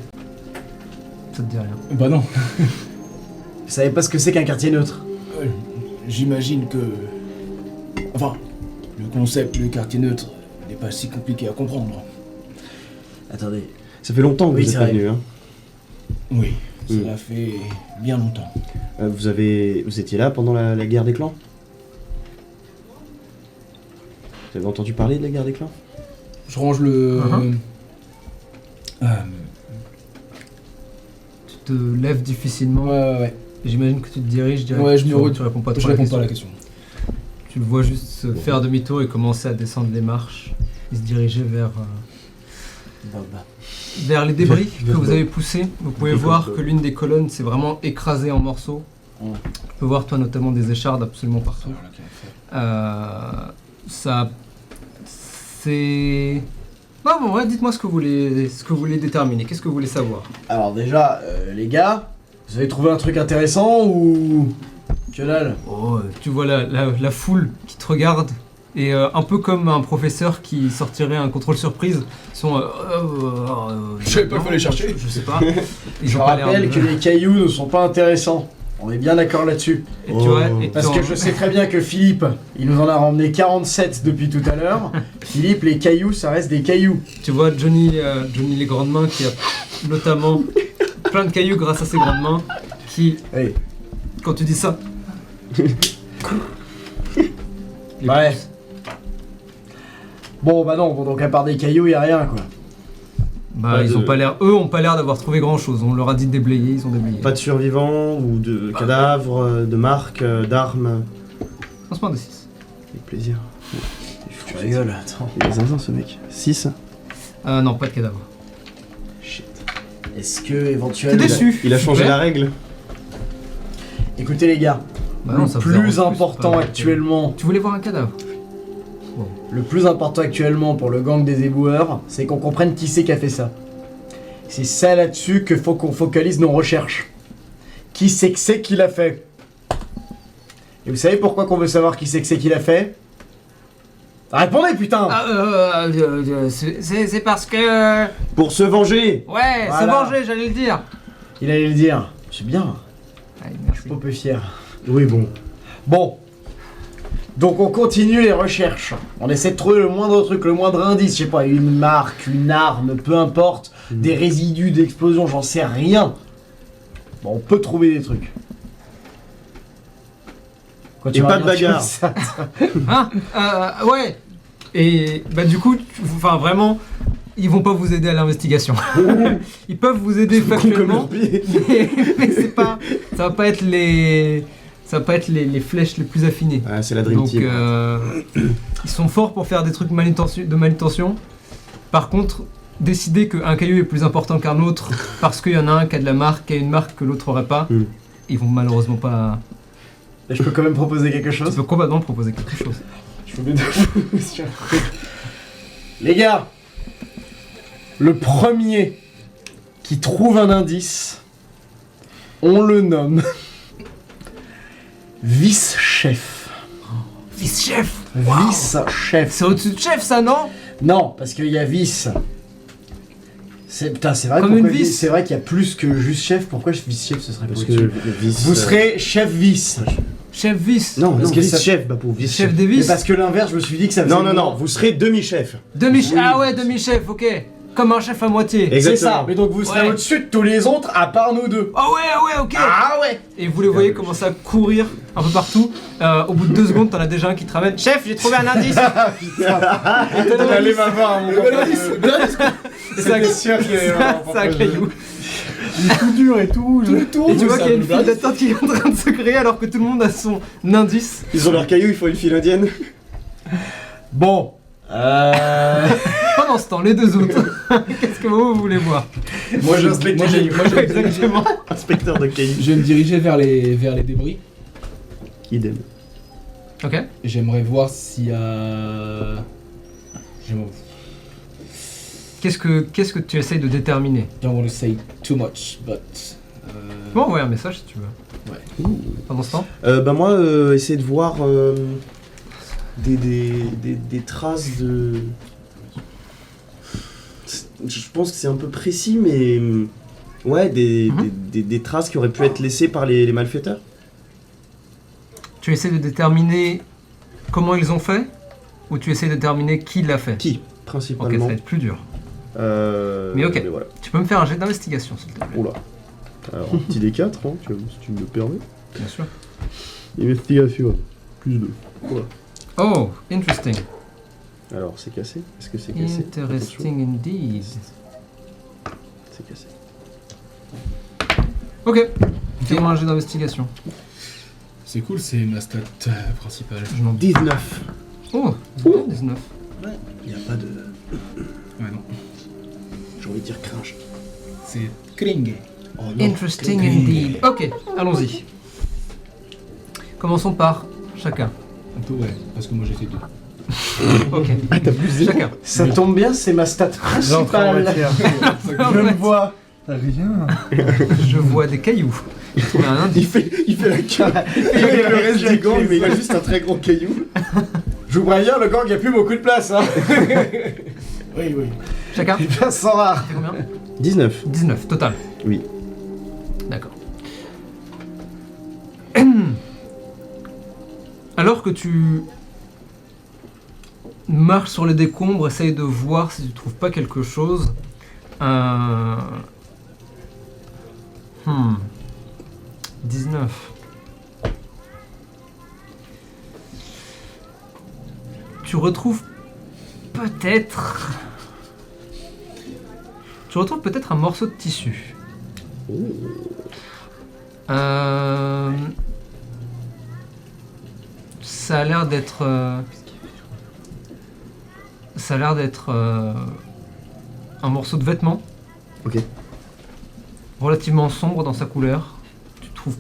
Ça te dit rien. Bah non. Vous savez pas ce que c'est qu'un quartier neutre? J'imagine que... Enfin, le concept du quartier neutre n'est pas si compliqué à comprendre. Attendez. Ça fait longtemps que Oui, vous c'est êtes pas vrai. venus, hein. Oui, Mm. cela fait bien longtemps. Vous étiez là pendant la guerre des clans? Vous avez entendu parler de la guerre des clans? Je range le... Tu te lèves difficilement. Ouais. J'imagine que tu te diriges directement. Ouais, je me Tu réponds pas trop Je à la réponds pas à question. la question. Tu le vois juste se faire demi-tour et commencer à descendre les marches et se diriger vers les débris que vous avez poussés. Vous pouvez voir que l'une des colonnes s'est vraiment écrasée en morceaux. Ouais. Tu peux voir toi notamment des échardes absolument partout. Ça, c'est... Non, bon, ouais, dites-moi ce que vous voulez déterminer. Qu'est-ce que vous voulez savoir? Alors déjà, les gars, vous avez trouvé un truc intéressant ou... Que dalle? Oh, tu vois la foule qui te regarde et un peu comme un professeur qui sortirait un contrôle surprise. Ils sont... Je savais pas non, qu'il fallait chercher. Je sais pas. Ils Je ont pas l'air rappelle de- que les cailloux ne sont pas intéressants. On est bien d'accord là-dessus. Et tu vois, et Parce tu que je sais très bien que Philippe, il nous en a ramené 47 depuis tout à l'heure. Philippe, les cailloux, ça reste des cailloux. Tu vois Johnny les grandes mains qui a notamment plein de cailloux grâce à ses grandes mains qui, Hey. quand tu dis ça, les Ouais. pousse. Bon bah non, bon, donc à part des cailloux, y a rien quoi. Bah, Pas ils de- ont pas l'air, eux ont pas l'air d'avoir trouvé grand chose. On leur a dit de déblayer, ils ont déblayé. Pas de survivants ou de cadavres, de marques, d'armes? Lancement de 6. Avec plaisir. Tu rigoles, attends. Il est zinzin ce mec. 6. Non, pas de cadavre. Shit. Est-ce que T'es éventuellement... déçu. Il a changé Super. la règle. Écoutez les gars, Bah non, ça le vous arrange plus plus, important pas- actuellement, Tu voulais voir un cadavre? le plus important actuellement pour le gang des éboueurs, c'est qu'on comprenne qui c'est qui a fait ça. C'est ça là-dessus que faut qu'on focalise nos recherches. Qui c'est que c'est qui l'a fait? Et vous savez pourquoi qu'on veut savoir qui c'est que c'est qui l'a fait? Répondez putain! C'est parce que... Pour se venger. Ouais, c'est Voilà. vengé, j'allais le dire. Il allait le dire. C'est bien, Allez, je merci. suis pas peu fier. Oui, bon. Bon. Donc on continue les recherches. On essaie de trouver le moindre truc, le moindre indice, je sais pas, une marque, une arme, peu importe, des résidus d'explosion, j'en sais rien. Bon, on peut trouver des trucs. Quoi, Et vas pas de dire, tu bagarre. fais ça, Hein Ouais. Et bah du coup, enfin vraiment, ils vont pas vous aider à l'investigation. Ils peuvent vous aider factuellement, mais c'est pas, ça va pas être les flèches les plus affinées. Ah, c'est la Dream Donc Team. ils sont forts pour faire des trucs de manutention. Par contre, décider qu'un caillou est plus important qu'un autre parce qu'il y en a un qui a de la marque, qui a une marque que l'autre aurait pas, ils vont malheureusement pas. Je peux quand même proposer quelque Tu chose. peux complètement proposer quelque chose. Je peux vous sur un truc. Les gars, le premier qui trouve un indice, on le nomme vice-chef. Vice-chef. Vice-chef. C'est au-dessus de chef, ça, non? Non, parce qu'il y a vice. Putain, c'est vrai, Comme pourquoi une vis. c'est vrai qu'il y a plus que juste chef. Pourquoi vice-chef ce serait pas Parce que au-dessus le vice. Vous serez chef-vice. Chef vice. Non, Parce parce que que ça- vice-chef, pas pour vice-chef. Chef des Mais vices. parce que l'inverse, je me suis dit que ça faisait. Non, non, non, moins. vous serez demi-chef. Demi-chef. Ah ouais, demi-chef, ok. Comme un chef à moitié. C'est Exactement. ça, mais donc vous serez Ouais. au-dessus de tous les autres à part nous deux. Ah ouais, ok. Ah ouais. Et vous les voyez commencer à courir un peu partout. Au bout de 2 secondes, t'en as déjà un qui te ramène. Chef, j'ai trouvé un indice. Allez m'avoir mon copain. Et c'est un, sûr qu'il allait m'avoir. c'est un caillou. Il est tout dur et tout rouge. Et tu vois qu'il y a une file d'attente qui est en train de se créer alors que tout le monde a son indice. Ils ont leur caillou, il faut une file indienne. Bon. Pendant ce temps, les deux autres, qu'est-ce que vous voulez voir? Moi j'inspecte les cailloux. Exactement. Inspecteur de caillou. Je vais me diriger vers les débris. Idem. Ok. J'aimerais voir s'il y a... J'aimerais- Qu'est-ce que tu essayes de déterminer? Don't want to say too much, but... Bon, envoyer un message si tu veux. Ouais. Pendant ce temps. Bah moi, essayer de voir des traces de... Je pense que c'est un peu précis, mais... Ouais, des traces qui auraient pu être laissées par les malfaiteurs. Tu essaies de déterminer comment ils ont fait? Ou tu essaies de déterminer qui l'a fait? Qui, Ok, ça principalement. va être plus dur. Mais ok. voilà. Tu peux me faire un jet d'investigation s'il te plaît. Oula. Alors, un petit D4, hein, si tu me le permets. Bien sûr. Investigation. Plus 2. Voilà. Oh, interesting. Alors, c'est cassé. Est-ce que c'est cassé? Attention, Interesting indeed. c'est cassé. Ok. Fais-moi un jet d'investigation. C'est cool, c'est ma stat principale. Je m'en 19. Oh, 19. Il n'y a pas de... Ouais, non. J'ai envie de dire cringe. C'est Kling. Oh non. Interesting indeed. Ok, allons-y. Commençons par chacun. Un peu, ouais, parce que moi j'ai fait 2. Ok. Chacun. Ça tombe bien, c'est ma stat J'entre en principale. matière. En Je me fait, vois. Rien. je vois des cailloux. J'ai trouvé un indice. Il fait la queue avec le reste du gang, mais il a juste un très gros caillou. Je vous préviens, le gang, il n'y a plus beaucoup de place. Hein. Oui, oui. Chacun. Les places sont rares. C'est combien? 19. 19, total. Oui. D'accord. Alors que tu marches sur les décombres, essaye de voir si tu trouves pas quelque chose. 19. Tu retrouves peut-être... Tu retrouves peut-être un morceau de tissu. ça a l'air d'être... ça a l'air d'être un morceau de vêtement. Ok. Relativement sombre dans sa couleur. Tu trouves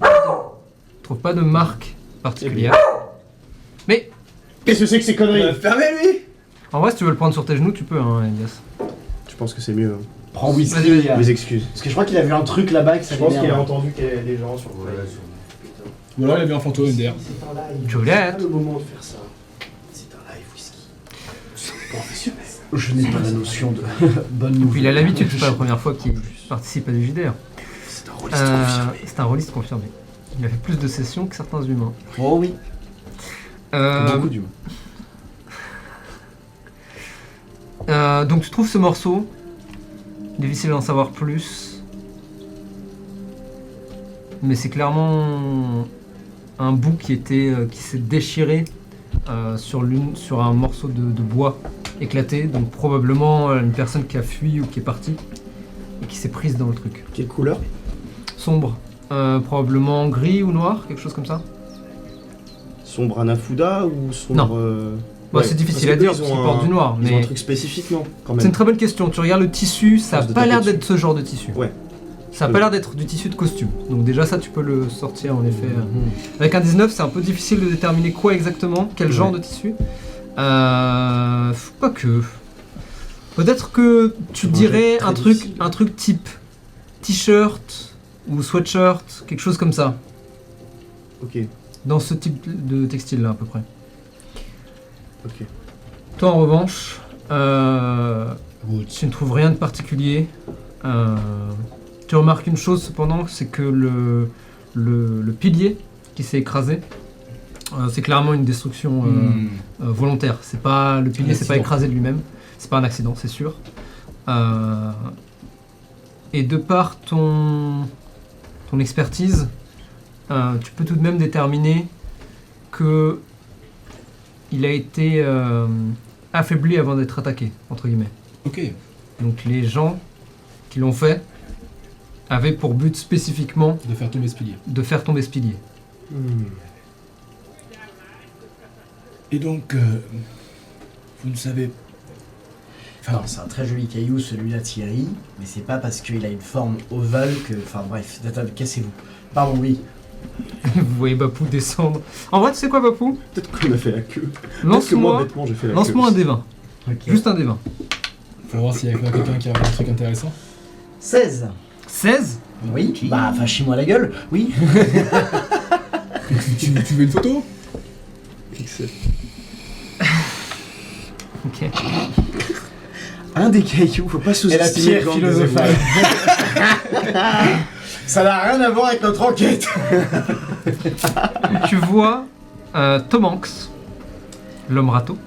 pas de marque particulière. Mais Qu'est-ce que c'est que ces conneries Fermez-lui. en vrai, si tu veux le prendre sur tes genoux, tu peux, hein, Elias. Je pense que c'est mieux. Hein. Prends whisky. Vas-y, vas-y. Mes excuses. Parce que je crois qu'il a vu un truc là-bas que ça Je pense l'énerve. qu'il a entendu qu'il y avait des gens sur le Ou alors il a vu un fantôme MDR. C'est un live. Juliette. C'est pas le moment de faire ça. C'est un live whisky. Professionnel. Je n'ai pas la notion de bonne nouvelle. Puis il a l'habitude, c'est pas la première fois qu'il participe à du JDR. C'est un rôliste confirmé. C'est un rôliste confirmé. Il a fait plus de sessions que certains humains. Oh oui. Beaucoup d'humains. Donc tu trouves ce morceau. Difficile d'en savoir plus. Mais c'est clairement un bout qui s'est déchiré sur un morceau de bois éclaté. Donc probablement une personne qui a fui ou qui est partie et qui s'est prise dans le truc. Quelle couleur? Sombre. Probablement gris ou noir, quelque chose comme ça. Sombre Anafuda ou sombre. Non. Bah, Ouais, c'est difficile parce à que dire eux, parce qu'ils portent du noir. Ils ont Mais un truc spécifique, non? Quand c'est même. une très bonne question. Tu regardes le tissu, ça Pense a de pas taper l'air dessus. d'être ce genre de tissu. Ouais. Ça a pas l'air d'être du tissu de costume. Donc déjà ça tu peux le sortir en effet. Avec un 19 c'est un peu difficile de déterminer quoi exactement, quel genre de tissu. Pas que. Peut-être que tu dirais un truc type t-shirt ou sweatshirt, quelque chose comme ça. Ok. Dans ce type de textile là à peu près. Ok. Toi en revanche, tu ne trouves rien de particulier. Tu remarques une chose cependant, c'est que le pilier qui s'est écrasé, c'est clairement une destruction volontaire. C'est pas le pilier, c'est pas écrasé de lui-même. C'est pas un accident, c'est sûr. Et de par ton expertise, tu peux tout de même déterminer que il a été affaibli avant d'être attaqué, entre guillemets. Ok. Donc les gens qui l'ont fait avaient pour but spécifiquement De faire tomber ce pilier. de faire tomber ce pilier. Et donc, vous ne savez... Non, c'est un très joli caillou celui-là Thierry, mais c'est pas parce qu'il a une forme ovale que... Enfin bref, cassez-vous. Pardon, oui. Vous voyez Bapou descendre. En vrai, tu sais quoi Bapou? Peut-être qu'on a fait la queue. Peut-être que moi, Lance-moi bêtement, j'ai fait la lance-moi un queue. D20. Ok. Juste un D20. Faut voir s'il y a quelqu'un qui a un truc intéressant. 16. 16? Oui. Bah, enfin, chie-moi la gueule. Oui. tu veux une photo? Pixel. Ok. Un des cailloux, faut pas Et la sous-estimer pierre le gang philosophale. des éboueurs. Ça n'a rien à voir avec notre enquête. Tu vois Tom Hanks, l'homme râteau,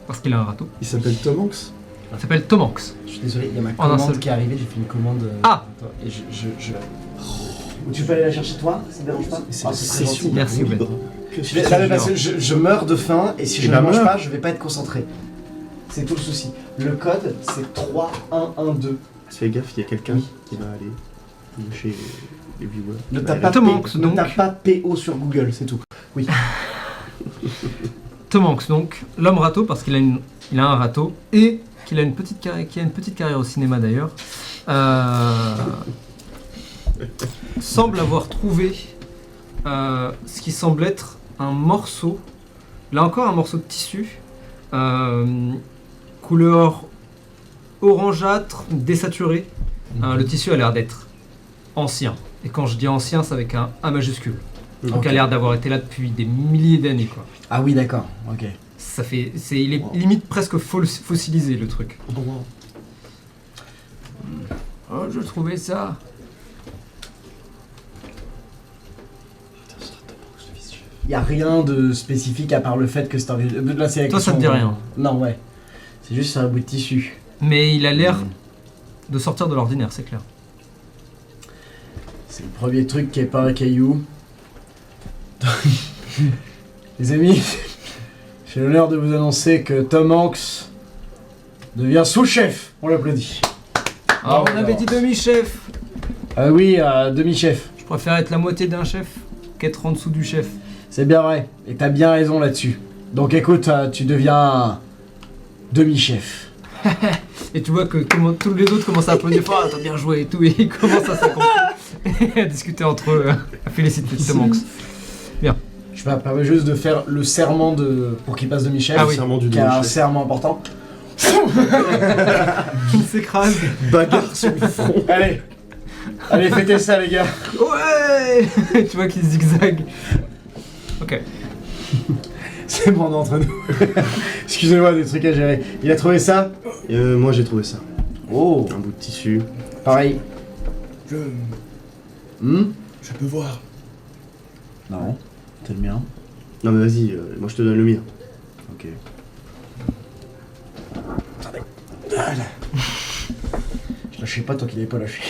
parce qu'il a un râteau. Il s'appelle Tom Hanks. Il s'appelle Tom Hanks. Je suis désolé, il y a ma En un seul. commande qui est arrivée, j'ai fait une commande. Ah. Et je... Tu peux aller la chercher toi? Ça te dérange pas? C'est Ah, une c'est très session gentil. Merci, libre. Je vais- non, mais parce que je meurs de faim et si je Eh ne ben, mange meurs. pas, je vais pas être concentré. C'est tout le souci. Le code, c'est 3112. Fais gaffe, il y a quelqu'un Oui. qui va aller chez les viewers. Ne Bah, tape pas, Tom Hanks, donc. PO sur Google, c'est tout. Oui. Tom Hanks, donc, l'homme râteau, parce qu'il a, il a un râteau et qu'il a une petite carrière au cinéma d'ailleurs, semble avoir trouvé ce qui semble être un morceau, là encore un morceau de tissu, couleur orangeâtre, désaturé. Le tissu a l'air d'être ancien. Et quand je dis ancien, c'est avec un A majuscule. Donc Ok. il a l'air d'avoir été là depuis des milliers d'années, quoi. Ah oui, d'accord. Ok. Il est limite presque fossilisé le truc. Oh, je trouvais ça. Il y a rien de spécifique à part le fait que c'est un vieux. Là, c'est la Toi, ça question, te dit rien. Non, ouais. C'est juste un bout de tissu. Mais il a l'air de sortir de l'ordinaire, c'est clair. C'est le premier truc qui est pas un caillou. Les amis, j'ai l'honneur de vous annoncer que Tom Hanks devient sous-chef. On l'applaudit. Ah, on avait dit demi-chef. Ah oui, demi-chef. Je préfère être la moitié d'un chef qu'être en dessous du chef. C'est bien vrai, et t'as bien raison là-dessus. Donc écoute, tu deviens demi-chef. Et tu vois que tous les autres commencent à applaudir fort, ah, t'as bien joué et tout, et ils commencent à s'accompagner et à discuter entre eux, à féliciter Tom Hanks. Je vais permettre juste de faire le serment pour qu'il passe demi-chef. Ah oui. Serment du Qui a un demi-chef. serment important. Il s'écrase. Bagarre sur le front. Allez, fêtez ça les gars. Ouais. Tu vois qu'il zigzague. Ok. C'est bon d'entre nous. Excusez-moi, des trucs à gérer. Il a trouvé ça? Moi j'ai trouvé ça. Oh, Un bout de tissu. pareil. Je peux voir. Non, c'est le mien. Non mais vas-y, moi je te donne le mien. Ok. Je lâchais pas tant qu'il avait pas lâché.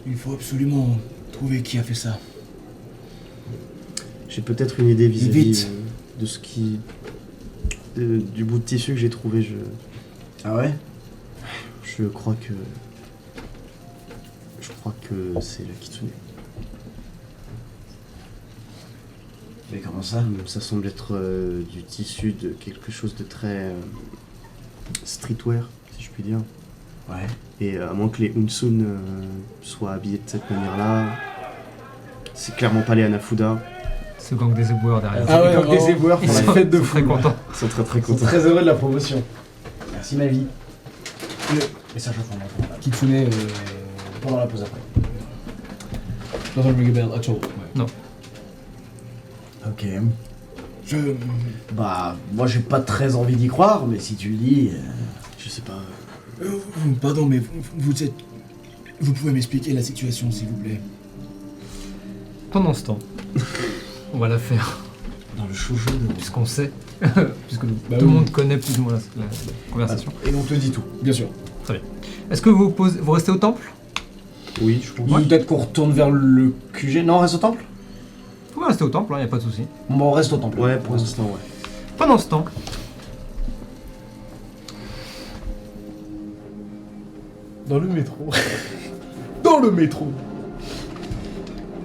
Il faut absolument trouver qui a fait ça. J'ai peut-être une idée vis-à-vis Vite. de ce qui... du bout de tissu que j'ai trouvé. Ah ouais? Je crois que c'est la Kitsune. Mais comment ça? Ça semble être du tissu de quelque chose de très streetwear, si je puis dire. Ouais. Et à moins que les Unsun soient habillés de cette manière-là, c'est clairement pas les Hanafuda. Ce gang des éboueurs derrière. Ah ouais, vraiment. des éboueurs pour Ils la sont fête de très fou. contents. Ils sont très très Ils sont contents. très heureux de la promotion. Merci ma vie. Et ça, je prends maintenant. Kitsune Pendant la pause après. doesn't ring a bell at all. Ouais. Ok. Je... Bah, moi j'ai pas très envie d'y croire, mais si tu le dis. Je sais pas. pardon, mais vous êtes... Vous pouvez m'expliquer la situation, s'il vous plaît. Pendant ce temps, on va la faire, Dans le shoujo de. puisqu'on sait, puisque tout Bah le oui. monde connaît plus ou moins la conversation. Et on te dit tout. Bien sûr. Est-ce que vous restez au temple? Oui, je pense. Peut-être qu'on retourne vers le QG. Non, on reste au temple? Vous pouvez rester au temple, il n'y a pas de souci. Bon, bah, on reste au temple. Ouais, pour l'instant, ouais. Pendant ce temps, Dans le métro. Dans le métro.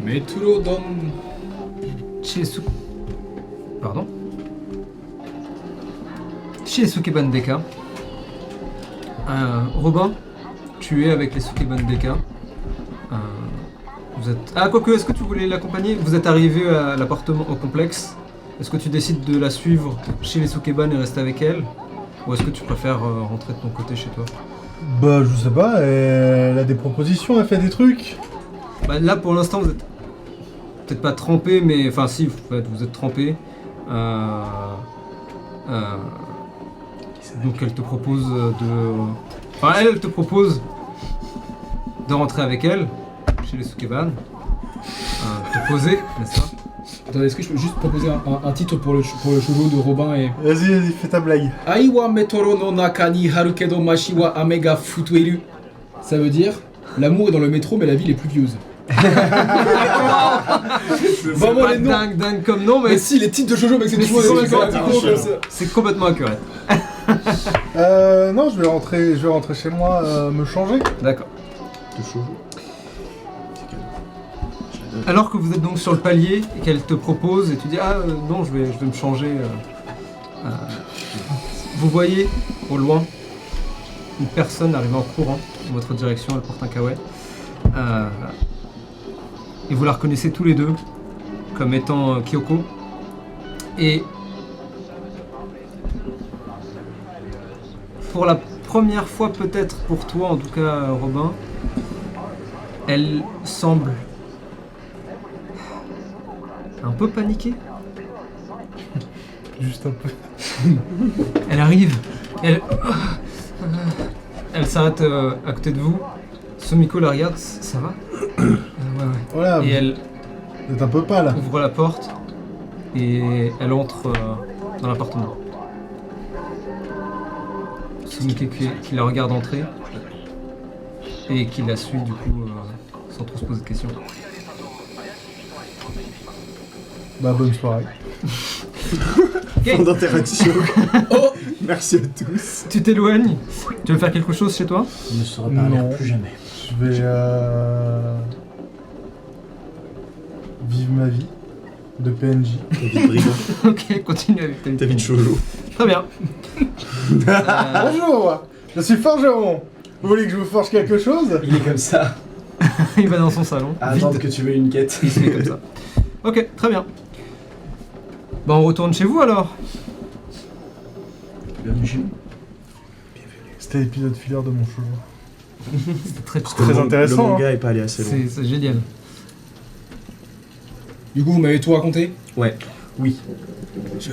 Mais toujours dans. chez Pardon Chez les Sukeban Deka, Robin, tu es avec les Sukeban Deka. Vous êtes... Ah, quoique, est-ce que tu voulais l'accompagner? Vous êtes arrivé à l'appartement, au complexe. Est-ce que tu décides de la suivre chez les Sukeban et rester avec elle? Ou est-ce que tu préfères rentrer de ton côté chez toi? Bah, je sais pas, elle a des propositions, elle fait des trucs. Bah, là, pour l'instant, vous êtes peut-être pas trempé, mais... Enfin, si, vous êtes trempé. Donc, elle te propose de... Enfin, elle te propose de rentrer avec elle, chez les Sukeban. Te poser, n'est-ce pas? Attendez, est-ce que je peux juste proposer un titre pour le shoujo de Robin et... Vas-y, fais ta blague. Aiwa metoro no naka ni harukedo mashi wa ame ga futueru. Ça veut dire l'amour est dans le métro mais la ville est pluvieuse. Vraiment Pas les noms. dingue comme nom, mais Mais si les titres de shoujo mais c'est Mais toujours c'est des trucs complètement comme ça. c'est complètement accurate. Non, je vais rentrer chez moi, me changer. D'accord. De chevaux. Alors que vous êtes donc sur le palier et qu'elle te propose et tu dis non, je vais me changer. Vous voyez au loin une personne arriver en courant dans votre direction, elle porte un kawaii. Et vous la reconnaissez tous les deux comme étant Kyoko. Et pour la première fois peut-être pour toi, en tout cas Robin, elle semble un peu paniquée. Juste un peu. Elle arrive, elle s'arrête à côté de vous. Sumiko la regarde, ça va? Ouais. Voilà, Et elle vous êtes un peu pâle. ouvre la porte et elle entre dans l'appartement. Sumiko qui la regarde entrer et qui la suit du coup sans trop se poser de questions. Bah, bonne soirée. Fin d'interaction. Merci à tous. Tu t'éloignes. Tu veux faire quelque chose chez toi? On ne se reparlera Non. plus jamais. Je vais vivre ma vie de PNJ. Ta vie de brigand, Ok, continue avec ta vie. ta vie de shoujo. Très bien. Bonjour, je suis forgeron. Vous voulez que je vous forge quelque chose? Il est comme ça. Il va dans son salon. À vide. attendre que tu veux une quête. Il se met comme ça. Ok, très bien. Bah on retourne chez vous alors. Bienvenue chez nous. C'était l'épisode filler de mon shoujo. C'était très Très intéressant, Le manga est pas allé assez loin. C'est génial. Du coup, vous m'avez tout raconté? Ouais. Oui. Je...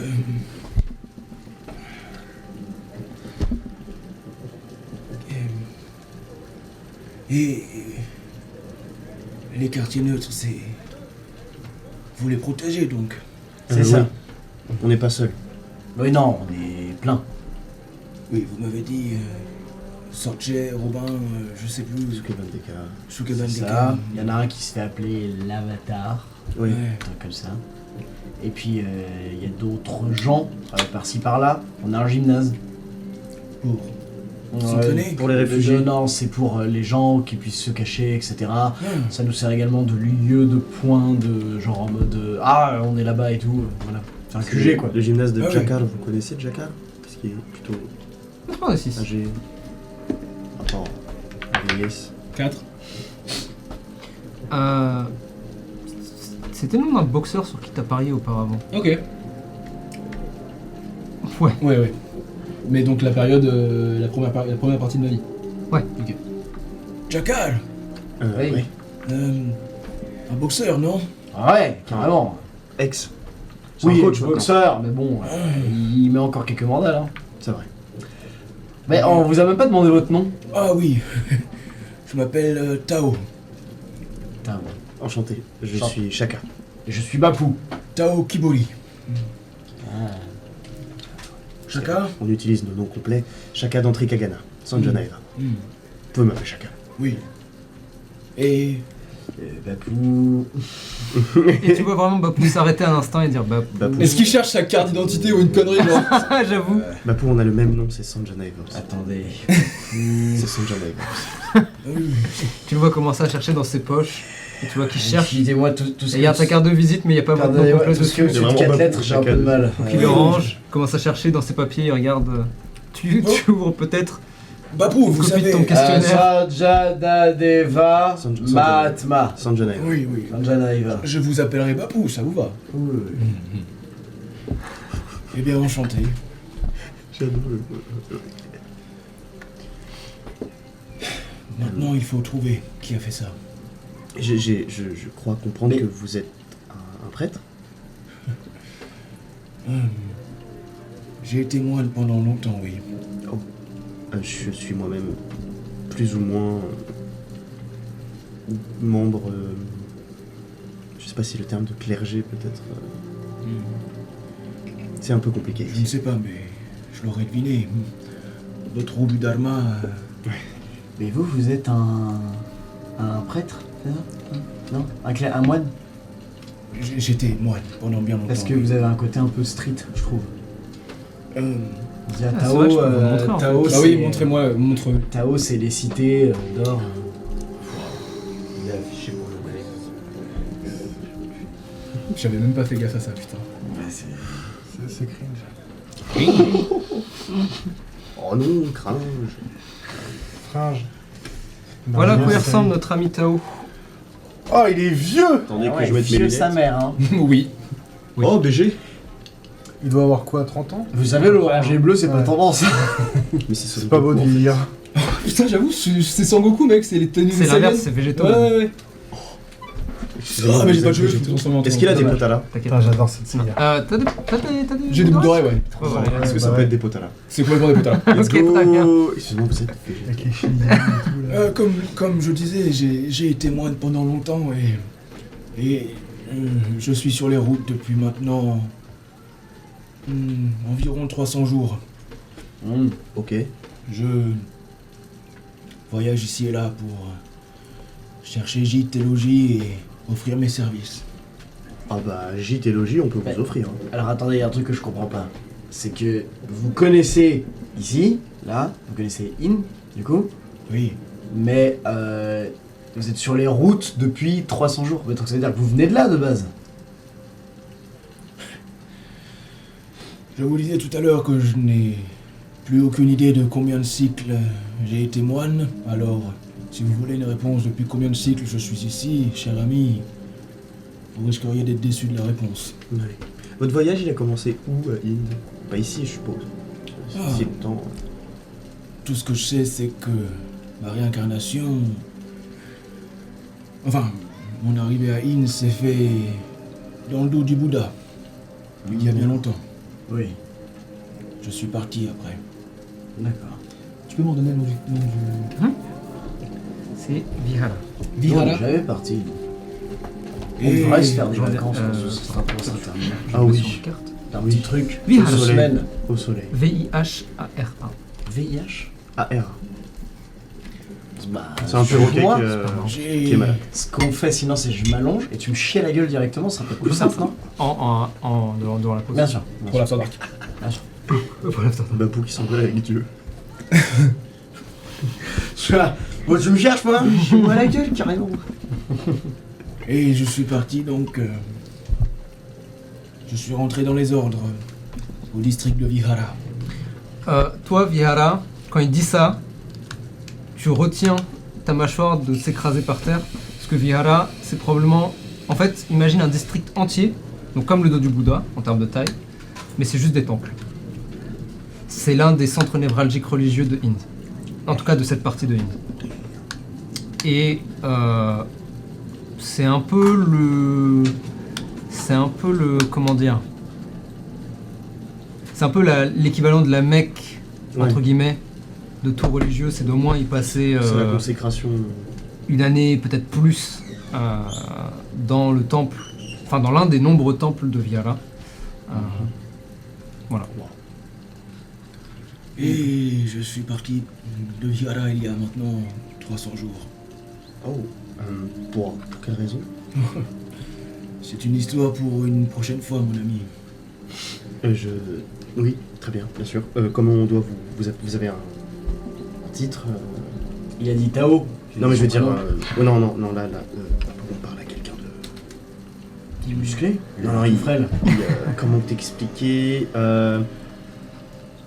Et les quartiers neutres, c'est... Vous les protégez donc? C'est ça. oui. On n'est pas seul. Oui, non, on est plein. Oui, vous m'avez dit... Sorche, Robin, je sais plus... Sukeban C'est Deka. ça. Il y en a un qui se fait appeler l'Avatar. Oui. Ouais. Un truc comme ça. Et puis, il y a d'autres gens, par-ci par-là. On a un gymnase. Pour s'entraîner. Pour les réfugiés. Non, c'est pour les gens qui puissent se cacher, etc. Ça nous sert également de lieu de point, de genre en mode ah, on est là-bas et tout. Voilà. C'est un QG quoi. Le gymnase de Ah oui. Jakar, vous connaissez Jakar? Parce qu'il est plutôt 86. âgé. Attends, vieillesse. 4. C'était le nom d'un boxeur sur qui t'as parié auparavant. Ok. Ouais. Ouais. Mais donc la période, la première partie de ma vie. Jakar, Oui. Oui. un boxeur, non? Ah ouais, carrément. Ex. C'est Oui, un coach boxeur, mais bon, il met encore quelques mandats là. C'est vrai. Mais on vous a même pas demandé votre nom. Ah oui, je m'appelle Tao. Putain, Enchanté. Je Enchanté. suis Shaka. je suis Bapou. Tao Kibori. Ah. Shaka? On utilise nos noms complets. Shaka d'Antri Kagana. Sanjanaeva. Hmm. Vous pouvez m'appeler Shaka. Oui. Et... Bapou. Et tu vois vraiment Bapou s'arrêter un instant et dire Bapou. Bapou. Est-ce qu'il cherche sa carte d'identité ou une connerie genre? J'avoue. Bapou, on a le même nom, c'est Sanjanaeva aussi. Attendez. C'est Sanjanaeva aussi. Tu le vois commencer à chercher dans ses poches. Et tu vois qu'il cherche. Et Dites-moi tout ce il y a ta carte de visite, mais il n'y a pas votre nom Pardonnez-moi, complet tout ce qui est dessus. au-dessus de vraiment 4 Bapou, lettres, j'ai un peu chacun. de mal. Il le range, commence à chercher dans ses papiers, il regarde. Tu ouvres peut-être Bapou, vous copie de savez... ton questionnaire. Sajadadeva Sanj- Mahatma. Sanjanaeva. Oui, oui. Sanjanaeva. Je vous appellerai Bapou, ça vous va? Eh bien, enchanté. J'adore le Maintenant, il faut trouver qui a fait ça. Je crois comprendre Mais- que vous êtes un prêtre. J'ai été moine pendant longtemps, oui. Je suis moi-même plus ou moins membre. Je sais pas si le terme de clergé peut-être. C'est un peu compliqué. Je ne sais pas, mais je l'aurais deviné. Notre roue du Dharma... Mais vous êtes un prêtre, c'est ça? Non, un moine? J'étais moine pendant bien longtemps. Parce que oui. vous avez un côté un peu street, je trouve. Il y a Ah, c'est Tao, vrai, je peux vous montrer, en Tao, Ah c'est- oui, montrez-moi, montre. Tao, c'est les cités d'or. Il a affiché pour le mec. J'avais même pas fait gaffe à ça, putain. C'est cringe. Oh non, cringe. Cringe. Voilà à Dans quoi il la ressemble série. notre ami Tao. Oh, il est vieux. Attendez Ah que je mette mes vieux sa lunettes. mère, hein. Oui. Oui. Oh, BG. Il doit avoir quoi, 30 ans? Vous savez, l'orange et bleu, c'est pas Ouais. tendance. Mais C'est pas beau de vieillir. Putain, j'avoue, c'est Sangoku, mec, c'est les tenues C'est Saiyan. l'inverse, c'est végétal. Ouais. Ah, mais j'ai pas de cheveux, je suis transformé en Est-ce qu'il a des Dommage. potas là? T'inquiète. Putain, j'adore cette série. T'as des. J'ai des boucles d'oreilles, ouais. Ouais, ouais. Est-ce que ça bah peut ouais. être des potas là? C'est complètement des potas. Let's Ok, très bien. go. Excusez-moi, vous êtes végé. Avec les chiliens et tout là. Comme je disais, j'ai été moine pendant longtemps et je suis sur les routes depuis maintenant environ 300 jours. Ok. Je voyage ici et là pour chercher gîte et logis et offrir mes services. Ah bah, gîte et logis, on peut Ouais. vous offrir. Hein. Alors attendez, il y a un truc que je comprends pas. c'est que vous connaissez ici, là, vous connaissez In, du coup, Oui. mais vous êtes sur les routes depuis 300 jours. Donc ça veut dire que vous venez de là de base. Je vous disais tout à l'heure que je n'ai plus aucune idée de combien de cycles j'ai été moine. Alors, si vous voulez une réponse depuis combien de cycles je suis ici, cher ami, vous risqueriez d'être déçu de la réponse. Allez. Votre voyage, il a commencé où, Inde? Pas ici, je suppose. Ah. Si longtemps. Tout ce que je sais, c'est que ma réincarnation... Enfin, mon arrivée à In s'est fait dans le dos du Bouddha, il y a bien longtemps. Oui, Je suis parti après. d'accord. Tu peux m'en donner le nom du... C'est Vihara. Vihara. Donc, j'avais parti. On Et devrait se faire des je regarde, vacances quand ce sera pour ça terminé. Ah oui. Sur la carte. Un petit truc. Vihara. Une semaine. Au soleil. V-I-H-A-R-A. VIH. AR. Bah, C'est un sur perroquet moi, qui est malade. ce qu'on fait sinon c'est je m'allonge et tu me chies à la gueule directement, ça peut être plus simple, non? Devant la pause. Bien sûr. Pour la dark. Pour l'after. Babou qui s'engueule avec Dieu. Bon, tu me cherches moi? Chie-moi à la gueule carrément. Et je suis parti donc... je suis rentré dans les ordres au district de Vihara. Toi, Vihara, quand il dit ça, tu retiens ta mâchoire de s'écraser par terre. Parce que Vihara, c'est probablement... En fait, imagine un district entier, donc comme le dos du Bouddha, en termes de taille, mais c'est juste des temples. C'est l'un des centres névralgiques religieux de Inde. En tout cas, de cette partie de Inde. Et c'est un peu le... Comment dire? C'est un peu l'équivalent de la Mecque, entre guillemets, de tout religieux. C'est d'au moins y passer C'est la consécration. une année, peut-être plus, dans le temple, enfin dans l'un des nombreux temples de Vihara. Voilà. Et je suis parti de Vihara il y a maintenant 300 jours. Oh. Pour quelle raison? C'est une histoire pour une prochaine fois, mon ami. Oui, très bien, bien sûr. Comment on doit vous avez un titre Il a dit Tao. Non mais je veux dire... non, là, on parle à quelqu'un de... Il est musclé. Non, il est frêle. Comment t'expliquer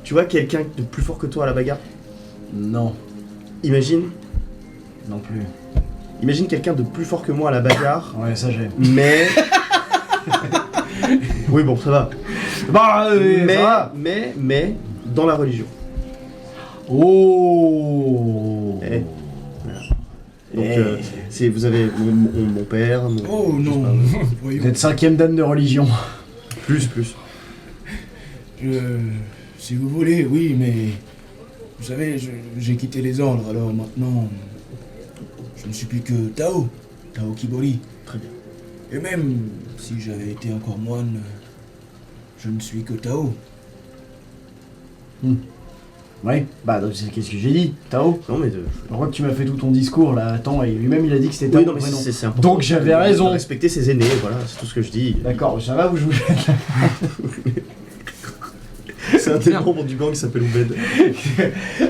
Tu vois quelqu'un de plus fort que toi à la bagarre? Non, Imagine non plus. Imagine quelqu'un de plus fort que moi à la bagarre, Ouais, ça j'ai. mais... Oui bon, ça va. Bah, Mais, dans la religion. Oh. Eh. Donc, vous avez mon père, mon... Oh non. Vous êtes 5ème dan de religion. Plus. Si vous voulez, oui, mais... Vous savez, j'ai quitté les ordres, alors maintenant... Je ne suis plus que Tao Kibori. Très bien. Et même si j'avais été encore moine, je ne suis que Tao. Ouais, bah donc, qu'est-ce que j'ai dit? Tao. Non mais Pourquoi que tu m'as fait tout ton discours là? Attends, et lui-même il a dit que c'était Tao. Oui, non mais prénom. c'est important. Donc j'avais de raison. respecter ses aînés, voilà, c'est tout ce que je dis. D'accord, ça va ou je vous jette là? C'est un des membres du gang qui s'appelle Oubed.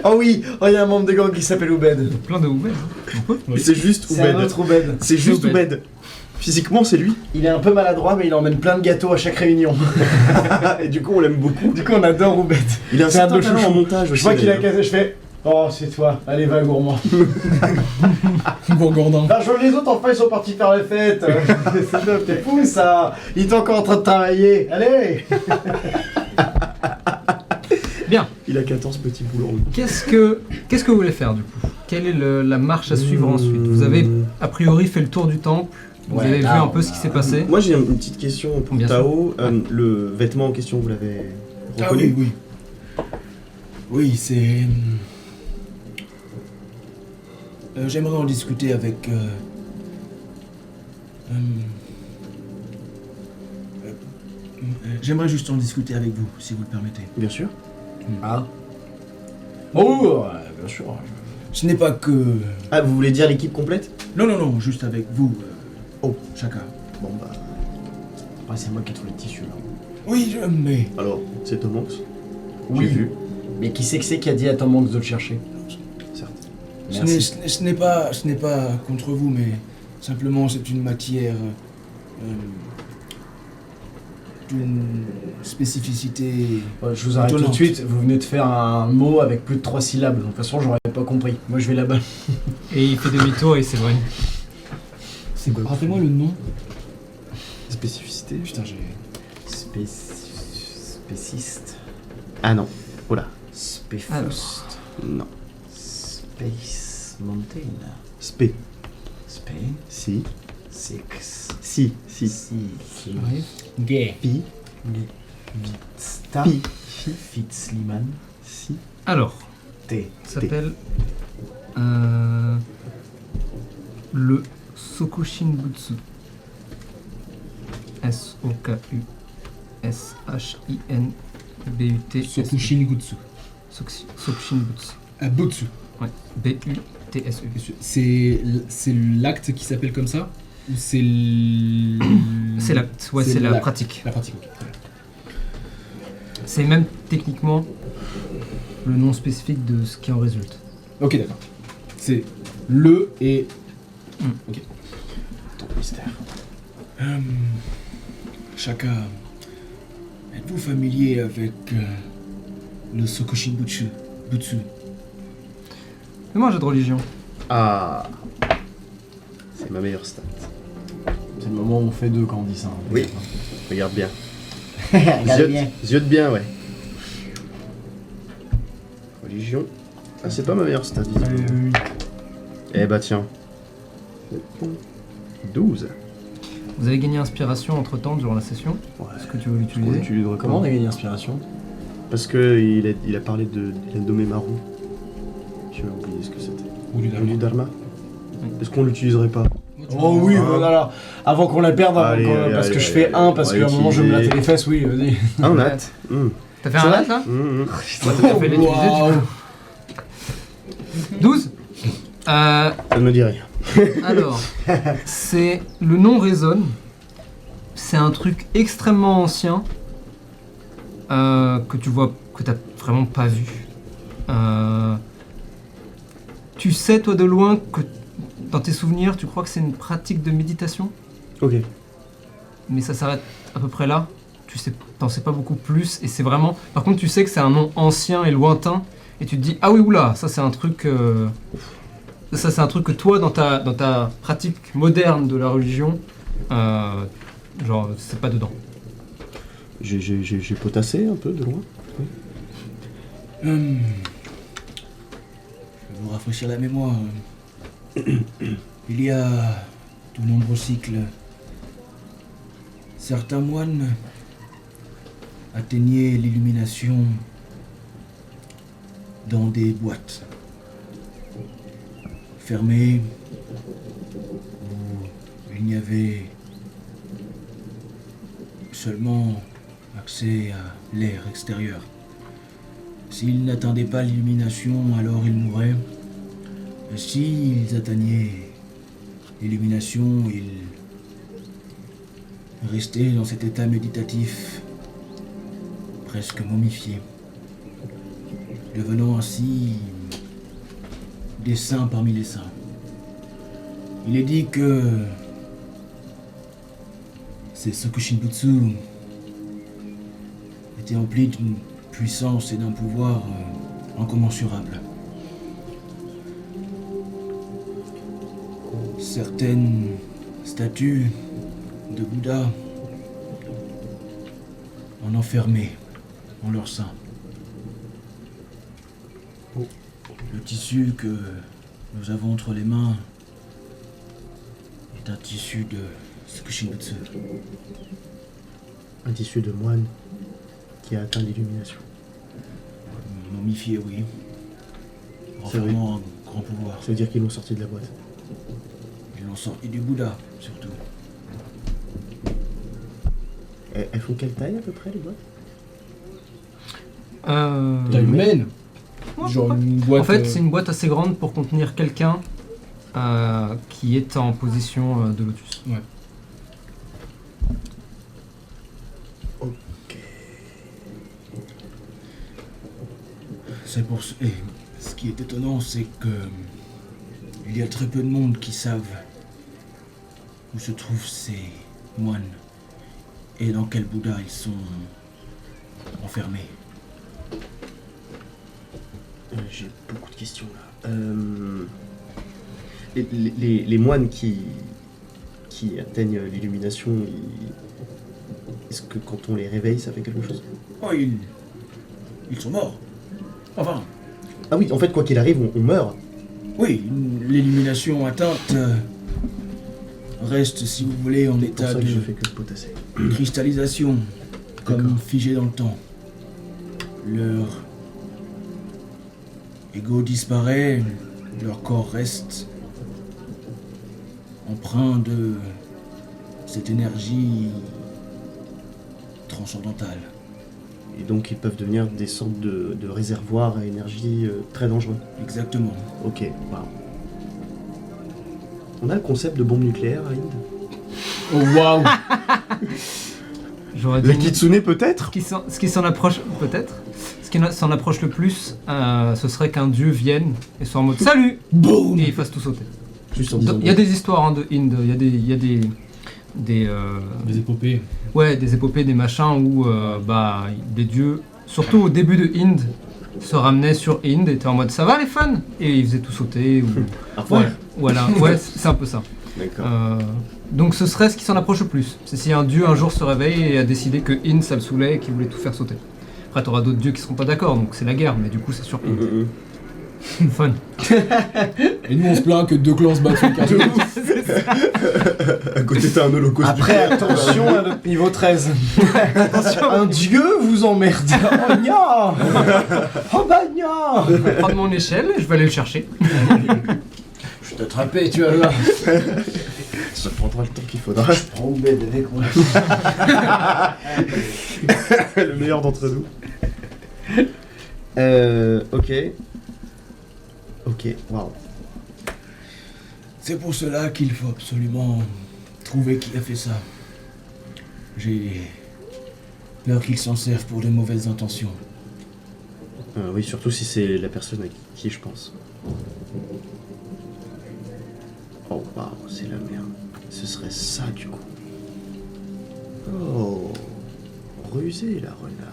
Oh oui, oh il y a un membre de gang qui s'appelle Oubed. Plein de Oubed. C'est juste C'est un Oubed. autre Oubed. C'est juste Oubed. Oubed. Physiquement, c'est lui. Il est un peu maladroit, mais il emmène plein de gâteaux à chaque réunion. Et du coup, on l'aime beaucoup. Du coup, on adore Oubed. Il a un C'est un certain de talent en chouchou. montage aussi. Je vois qu'il a d'ailleurs. casé, je fais. Oh, c'est toi, allez, va gourmand. Gourgandin. Enfin, je vois les autres, enfin, ils sont partis faire la fête. C'est top, t'es fou ça. Il est encore en train de travailler. Allez. Bien. Il a 14 petits boulons. Qu'est-ce que vous voulez faire du coup? Quelle est la marche à suivre ensuite? Vous avez a priori fait le tour du temple. Vous Ouais, avez vu là, un peu ce qui s'est passé. Moi, j'ai une petite question pour Bien Tao. sûr. Ouais. Le vêtement en question, vous l'avez Ah reconnu? oui. Oui, c'est... j'aimerais en discuter avec... j'aimerais juste en discuter avec vous, si vous le permettez. Bien sûr. Ah. Oh, bien sûr. Ce n'est pas que... Ah, vous voulez dire l'équipe complète? Non, juste avec vous, Oh. chacun. Bon bah... Après, c'est moi qui ai trouvé le tissu là. Oui, mais Alors, c'est Tom Hanks. Oui. J'ai vu. Mais qui c'est que c'est qui a dit à Tom Hanks de le chercher? Certes. ce n'est pas contre vous, mais simplement c'est une matière d'une spécificité. Ouais, je vous arrête tout de étonnante. suite, vous venez de faire un mot avec plus de 3 syllabes, donc de toute façon j'aurais pas compris. Moi je vais là-bas. Et il fait demi-tour et il s'éloigne. C'est quoi? Rappelez-moi le nom. Spécificité. Putain, j'ai. Spéciste. Ah non. Oula. Spéfust. Non. Space Mountain. Spé. Spé. Si. Six. Si. Si. Si. Arrive. Gay. Pi. Vitsta. Pi. Fitzliman. Si. Alors, T. ça s'appelle le Sokushinbutsu. S-O-K-U-S-H-I-N-B-U-T. Sokushinbutsu. Sokushinbutsu. Butsu. Ouais. B-U-T-S-U. C'est l'acte qui s'appelle comme ça? Ou c'est C'est la, ouais, c'est la l'acte. pratique. La pratique, ok. C'est même techniquement le nom spécifique de ce qui en résulte. Ok, d'accord. C'est le et... Ok. Ton mystère. Shaka, êtes-vous familier avec le Sokushinbutsu? Butsu. Fais-moi un jeu de religion. Ah. C'est ma meilleure stat. C'est le moment où on fait deux quand on dit ça. Hein. Oui. Regarde bien. Regarde bien. Ziote bien, ouais. Religion. Ah, c'est pas ma meilleure stat. Eh bah tiens. 12. Vous avez gagné inspiration entre temps durant la session. Ouais. Est-ce que tu veux On l'utiliser? l'utiliserait pas. Comment on a gagné l'inspiration? Parce que il a parlé de... Il a nommé Maru. J'ai oublié ce que c'était. Ou du Du Dharma. Est-ce qu'on l'utiliserait pas? Oh oui, Hein. voilà. Avant qu'on la perde, Allez, parce allez, que je allez, fais allez, un, parce on va qu'à un moment je vais me latter les fesses, oui, vas-y. Un nat. T'as fait un lat là? Mmh. Ouais, t'as bien fait l'utiliser, Waouh. du coup. 12 Ça ne me dit rien. Alors, c'est le nom résonne. C'est un truc extrêmement ancien que tu vois que t'as vraiment pas vu. Tu sais toi de loin que dans tes souvenirs, tu crois que c'est une pratique de méditation, Ok. mais ça s'arrête à peu près là. Tu sais, t'en sais pas beaucoup plus et c'est vraiment. Par contre, tu sais que c'est un nom ancien et lointain et tu te dis ah oui oula, ça c'est un truc. Ça c'est un truc que toi dans ta pratique moderne de la religion, genre c'est pas dedans. J'ai potassé un peu de loin. Je vais vous rafraîchir la mémoire. Il y a de nombreux cycles. Certains moines atteignaient l'illumination dans des boîtes fermées où il n'y avait seulement accès à l'air extérieur. S'ils n'atteignaient pas l'illumination, alors ils mouraient. Et s'ils atteignaient l'illumination, ils restaient dans cet état méditatif, presque momifié, devenant ainsi des saints parmi les saints. Il est dit que ces Sokushinbutsu étaient emplis d'une puissance et d'un pouvoir incommensurables. Certaines statues de Bouddha en enfermaient en leur sein. Le tissu que nous avons entre les mains est un tissu de Sokushinbutsu. Un tissu de moine qui a atteint l'illumination. Momifié, oui. C'est vrai. Renfermant un grand pouvoir. Ça veut dire qu'ils l'ont sorti de la boîte. Ils l'ont sorti du Bouddha, surtout. Elles font quelle taille à peu près les boîtes? Taille humaine. Ouais, Genre ouais. une boîte. En fait, c'est une boîte assez grande pour contenir quelqu'un qui est en position de lotus. Ok. C'est pour ce... Et ce qui est étonnant, c'est que... Il y a très peu de monde qui savent où se trouvent ces moines et dans quel Bouddha ils sont enfermés. J'ai beaucoup de questions là. Les moines qui atteignent l'illumination, est-ce que quand on les réveille, ça fait quelque chose? Oh, ils sont morts. Enfin, Ah oui, en fait, quoi qu'il arrive, on meurt. oui, l'illumination atteinte reste, si vous voulez, en C'est pour état ça que de je fais que potasser. cristallisation, comme D'accord. figé dans le temps. Leur ego disparaît, leur corps reste empreint de cette énergie transcendantale. Et donc ils peuvent devenir des sortes de réservoirs à énergie très dangereux. Exactement. Ok, waouh. On a le concept de bombe nucléaire à Inde. Oh waouh. J'aurais dit. La Kitsune peut-être? Ce qui s'en approche, peut-être. Ce qui s'en approche le plus, ce serait qu'un dieu vienne et soit en mode salut Boum et il fasse tout sauter. Juste en disant. Il y a des histoires hein, de Inde, il y a des Des épopées. ouais, des épopées, des machins où des dieux, surtout au début de Inde, se ramenaient sur Inde et étaient en mode ça va les fans et ils faisaient tout sauter. Ou... Ah ouais. Voilà, ouais, c'est un peu ça. D'accord. Donc ce serait ce qui s'en approche le plus. C'est si un dieu un jour se réveille et a décidé que Inde ça le saoulait et qu'il voulait tout faire sauter. Après t'auras d'autres dieux qui seront pas d'accord, donc c'est la guerre, mais du coup c'est sur Inde. Fun. Et nous on se plaint que 2 clans se battent sur le quartier. À côté t'as un holocauste. Après, attention à notre niveau 13. Un dieu vous emmerde. Oh gna. Oh bah gna. Je vais prendre mon échelle et je vais aller le chercher. Je t'ai attrapé, tu vas là. Ça prendra le temps qu'il faudra. Prends ou bête avec moi. Le meilleur d'entre nous. Ok. Ok, waouh. C'est pour cela qu'il faut absolument trouver qui a fait ça. J'ai peur qu'il s'en serve pour de mauvaises intentions. Oui, surtout si c'est la personne à qui je pense. Oh waouh, c'est la merde. Ce serait ça du coup. Oh, rusé la renarde.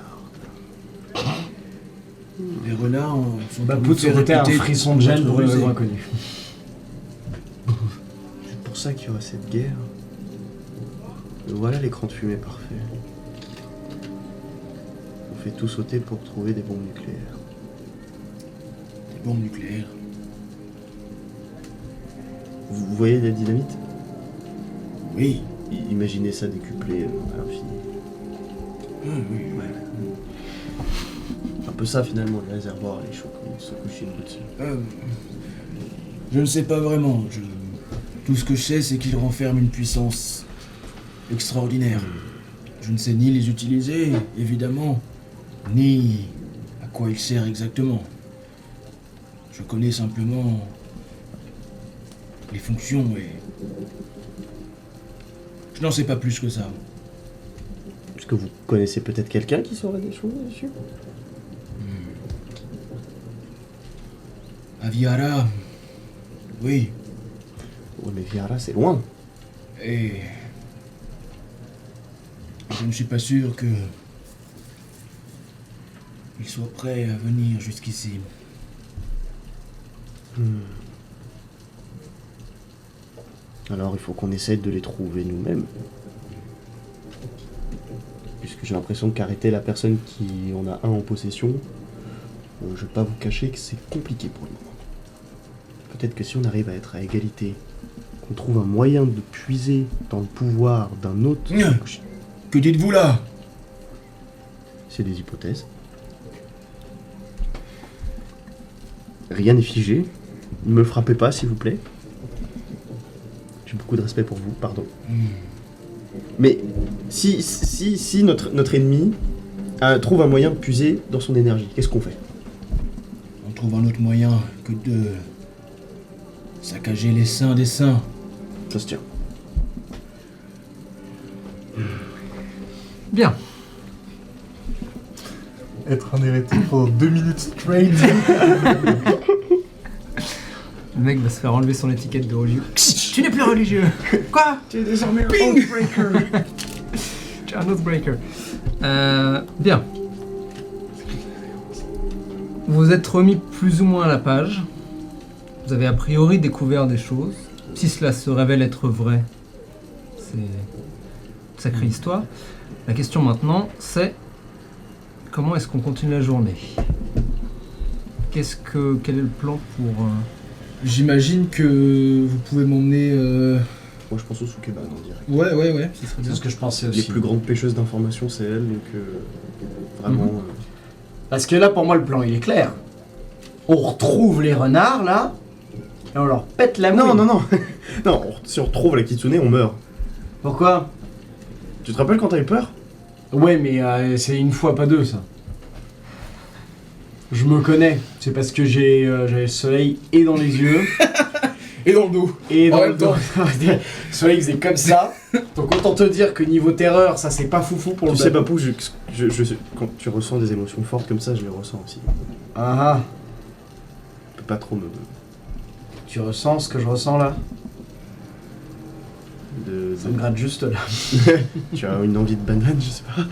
Les renards sont Bah, pour Pout nous se faire un réputer frisson de gêne d'être pour le rusés. raison inconnu. C'est pour ça qu'il y aura cette guerre. Voilà l'écran de fumée parfait. On fait tout sauter pour trouver des bombes nucléaires. Des bombes nucléaires. Vous voyez la dynamite? Oui. Imaginez ça décuplé à l'infini. Oui, Ouais. Un peu ça finalement, les réservoirs, les Sokushino dessus. Je ne sais pas vraiment. Tout ce que je sais, c'est qu'ils renferment une puissance extraordinaire. Je ne sais ni les utiliser, évidemment, ni à quoi ils servent exactement. Je connais simplement les fonctions et... Je n'en sais pas plus que ça. Est-ce que vous connaissez peut-être quelqu'un qui saurait des choses dessus? Aviara... Oui. Ouais, mais Viara, c'est loin. Et... Je ne suis pas sûr que... il soit prêt à venir jusqu'ici. Alors il faut qu'on essaye de les trouver nous-mêmes. Puisque j'ai l'impression qu'arrêter la personne qui en a un en possession, je vais pas vous cacher que c'est compliqué pour le moment. Peut-être que si on arrive à être à égalité, qu'on trouve un moyen de puiser dans le pouvoir d'un autre... Que dites-vous là? C'est des hypothèses. Rien n'est figé. Ne me frappez pas, s'il vous plaît. J'ai beaucoup de respect pour vous, pardon. Mais si notre ennemi trouve un moyen de puiser dans son énergie, qu'est-ce qu'on fait? On trouve un autre moyen que de saccager les saints des saints. Ça se tient. Bien. être un hérétique pendant 2 minutes straight. Le mec va se faire enlever son étiquette de religieux. Tu n'es plus religieux. Quoi? Tu es désormais un Oathbreaker. Tu es un Oathbreaker. Bien. Vous vous êtes remis plus ou moins à la page. Vous avez a priori découvert des choses. Si cela se révèle être vrai, c'est une sacrée histoire. La question maintenant, c'est comment est-ce qu'on continue la journée? Quel est le plan pour... J'imagine que vous pouvez m'emmener... Moi je pense au Sukeban en direct. Ouais, ça serait C'est bien. ce que je pensais Les aussi. plus grandes pêcheuses d'informations, c'est elle, donc vraiment. Parce que là, pour moi, le plan, il est clair. On retrouve les renards, là, et on leur pète la mouille. Non, non, si on retrouve la Kitsune, on meurt. Pourquoi? Tu te rappelles quand t'avais peur? Ouais, mais c'est une fois, pas deux, ça. Je me connais. C'est parce que j'avais le soleil et dans les yeux, Et dans le dos. et En dans même le dos. Le soleil faisait comme ça. Donc autant te dire que niveau terreur, ça c'est pas foufou pour Tu le sais, bateau. Papou, quand tu ressens des émotions fortes comme ça, je les ressens aussi. Ah ah. Je peux pas trop me. Tu ressens ce que je ressens là? Ça me gratte juste là. Tu as une envie de banane, je sais pas.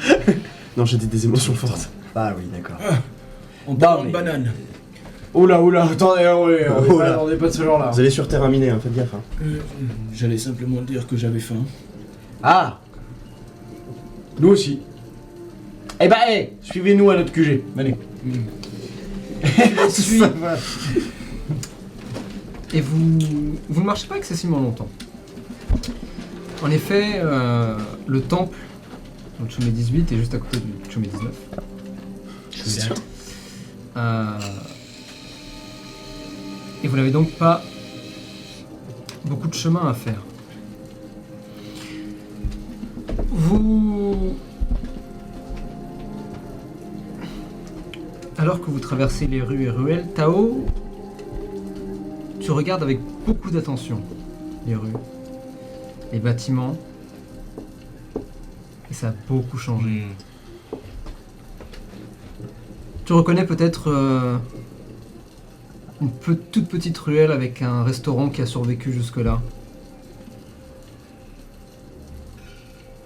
Non, j'ai dit des émotions fortes. Ah oui, d'accord. En parlant mais- de banane. Oula, attendez, Oh là. on est pas de ce genre-là. Vous allez sur terre à miner, hein, faites gaffe. Hein. J'allais simplement dire que j'avais faim. Ah. Nous aussi. Eh ben, suivez-nous à notre QG. Allez. Suis. Et vous ne marchez pas excessivement longtemps. En effet, le temple, le Chumé 18, est juste à côté du Chumé 19. Et vous n'avez donc pas beaucoup de chemin à faire. Alors que vous traversez les rues et ruelles, Tao, tu regardes avec beaucoup d'attention les rues, les bâtiments, et ça a beaucoup changé. Tu reconnais peut-être une toute petite ruelle avec un restaurant qui a survécu jusque-là.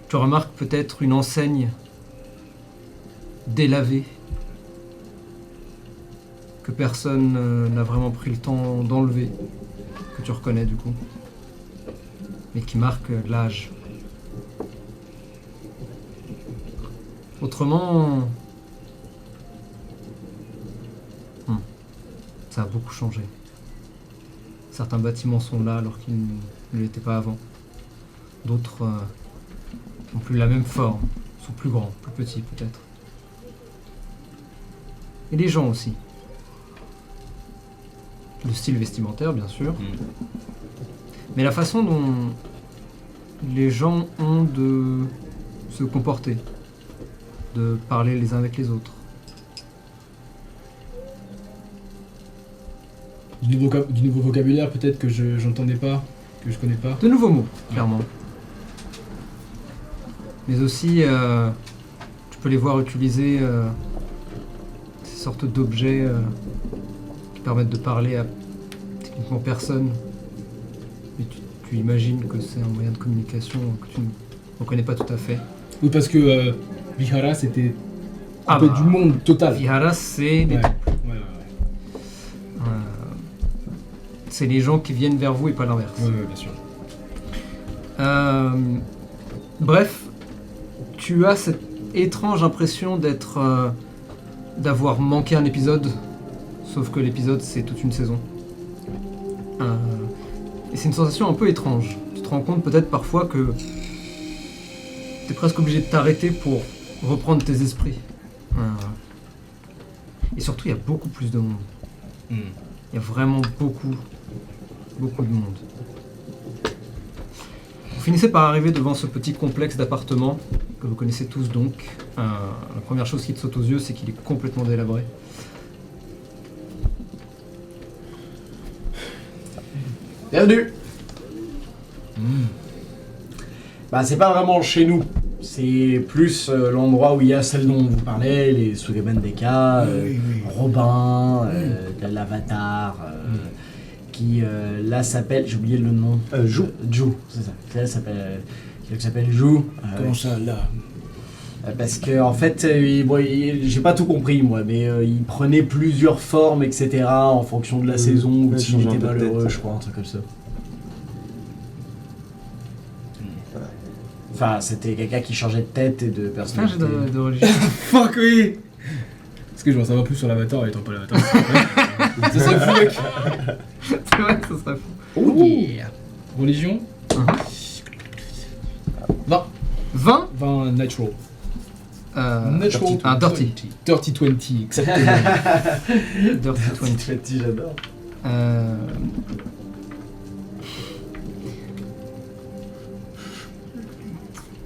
Tu remarques peut-être une enseigne délavée que personne n'a vraiment pris le temps d'enlever, que tu reconnais du coup, mais qui marque l'âge. Autrement, ça a beaucoup changé. Certains bâtiments sont là alors qu'ils ne l'étaient pas avant. D'autres n'ont plus la même forme, sont plus grands, plus petits peut-être. Et les gens aussi. Le style vestimentaire, bien sûr. Mais la façon dont les gens ont de se comporter, de parler les uns avec les autres. Du nouveau vocabulaire peut-être que j'entendais pas, que je connais pas. De nouveaux mots, clairement. Mais aussi, tu peux les voir utiliser ces sortes d'objets qui permettent de parler à techniquement personne. Mais tu imagines que c'est un moyen de communication que tu ne reconnais pas tout à fait. Oui, parce que Vihara c'était un peu du monde total. Vihara, c'est les Ouais. temples. Ouais. C'est les gens qui viennent vers vous et pas l'inverse. Ouais, bien sûr. Bref, tu as cette étrange impression d'avoir manqué un épisode, sauf que l'épisode c'est toute une saison. Et c'est une sensation un peu étrange. Tu te rends compte peut-être parfois que t'es presque obligé de t'arrêter pour reprendre tes esprits. Et surtout, il y a beaucoup plus de monde. Il y a vraiment beaucoup de monde. Vous finissez par arriver devant ce petit complexe d'appartements que vous connaissez tous donc. La première chose qui te saute aux yeux, c'est qu'il est complètement délabré. Bienvenue. Bah c'est pas vraiment chez nous. C'est plus l'endroit où il y a celle dont on vous parlait, les Sukeban Deka, Oui. Robin, l'Avatar, qui là s'appelle, j'ai oublié le nom. Jou. Jou, c'est ça. Là s'appelle, qui s'appelle Jou. Comment ça, là? Parce que en fait, j'ai pas tout compris moi, mais il prenait plusieurs formes, etc. en fonction de la saison ou ouais, s'il changeant était de tête. malheureux, je crois, un truc comme ça. Enfin, c'était quelqu'un qui changeait de tête et de Fais un personnalité. jet de religion. Fuck oui. Parce que je m'en savoir plus sur l'avatar étant pas l'avatar. Ça serait fou, mec. C'est vrai que ça serait fou. Oh yeah. Religion 20. 20 20 natural. Natural. Un dirty. 30 20, exactement. Dirty 20. Petit, j'adore.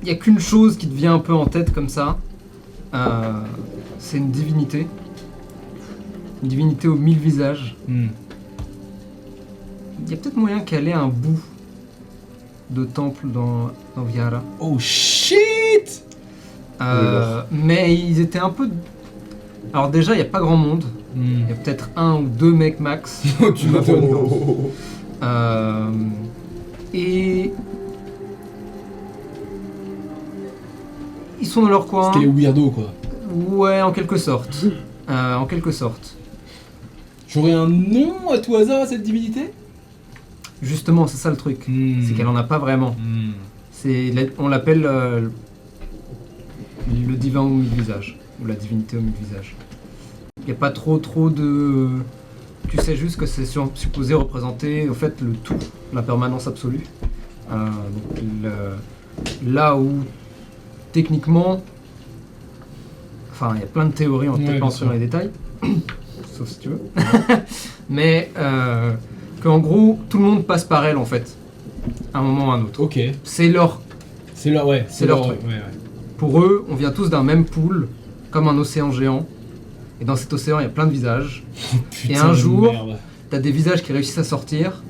Il n'y a qu'une chose qui te vient un peu en tête comme ça. C'est une divinité. Une divinité aux 1000 visages. Hmm. Il y a peut-être moyen qu'elle ait un bout de temple dans Viara. Oh shit. Mais ils étaient un peu... Alors déjà, il n'y a pas grand monde. Il y a peut-être 1 ou 2 mecs max. Tu m'étonnes. Et... Ils sont dans leur coin. C'était les weirdos quoi. Ouais, en quelque sorte. En quelque sorte. J'aurais un nom à tout hasard à cette divinité? Justement, c'est ça le truc. C'est qu'elle en a pas vraiment. On l'appelle le divin aux 1000 visages. Ou la divinité aux 1000 visages. Il n'y a pas trop de... Tu sais juste que c'est supposé représenter au fait le tout, la permanence absolue. Là où techniquement, enfin il y a plein de théories, on va peut-être pas entrer dans les détails, sauf si tu veux, mais qu'en gros tout le monde passe par elle en fait, à un moment ou à un autre. Ok. C'est leur truc. Ouais. Pour eux, on vient tous d'un même pool, comme un océan géant, et dans cet océan il y a plein de visages, et un jour, t'as des visages qui réussissent à sortir,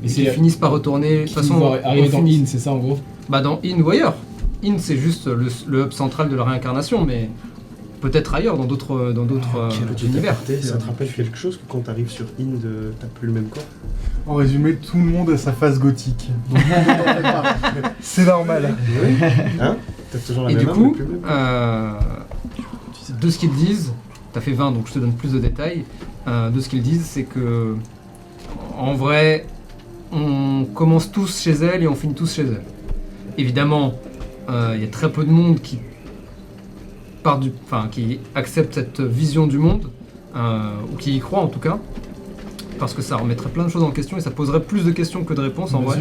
et qui finissent par retourner, de toute façon, arriver dans In, c'est ça en gros? Bah dans In ou ailleurs. In c'est juste le hub central de la réincarnation, mais peut-être ailleurs, dans d'autres univers. Ça te rappelle quelque chose que quand t'arrives sur Ind, t'as plus le même corps? En résumé, tout le monde a sa face gothique. Donc, c'est normal. Oui. Hein? T'as toujours la Et même du âme, coup, mais plus le même. de ce qu'ils disent, t'as fait 20 donc je te donne plus de détails, de ce qu'ils disent c'est que en vrai on commence tous chez elle et on finit tous chez elle. Évidemment, il y a très peu de monde qui accepte cette vision du monde, ou qui y croit en tout cas, parce que ça remettrait plein de choses en question et ça poserait plus de questions que de réponses en vrai,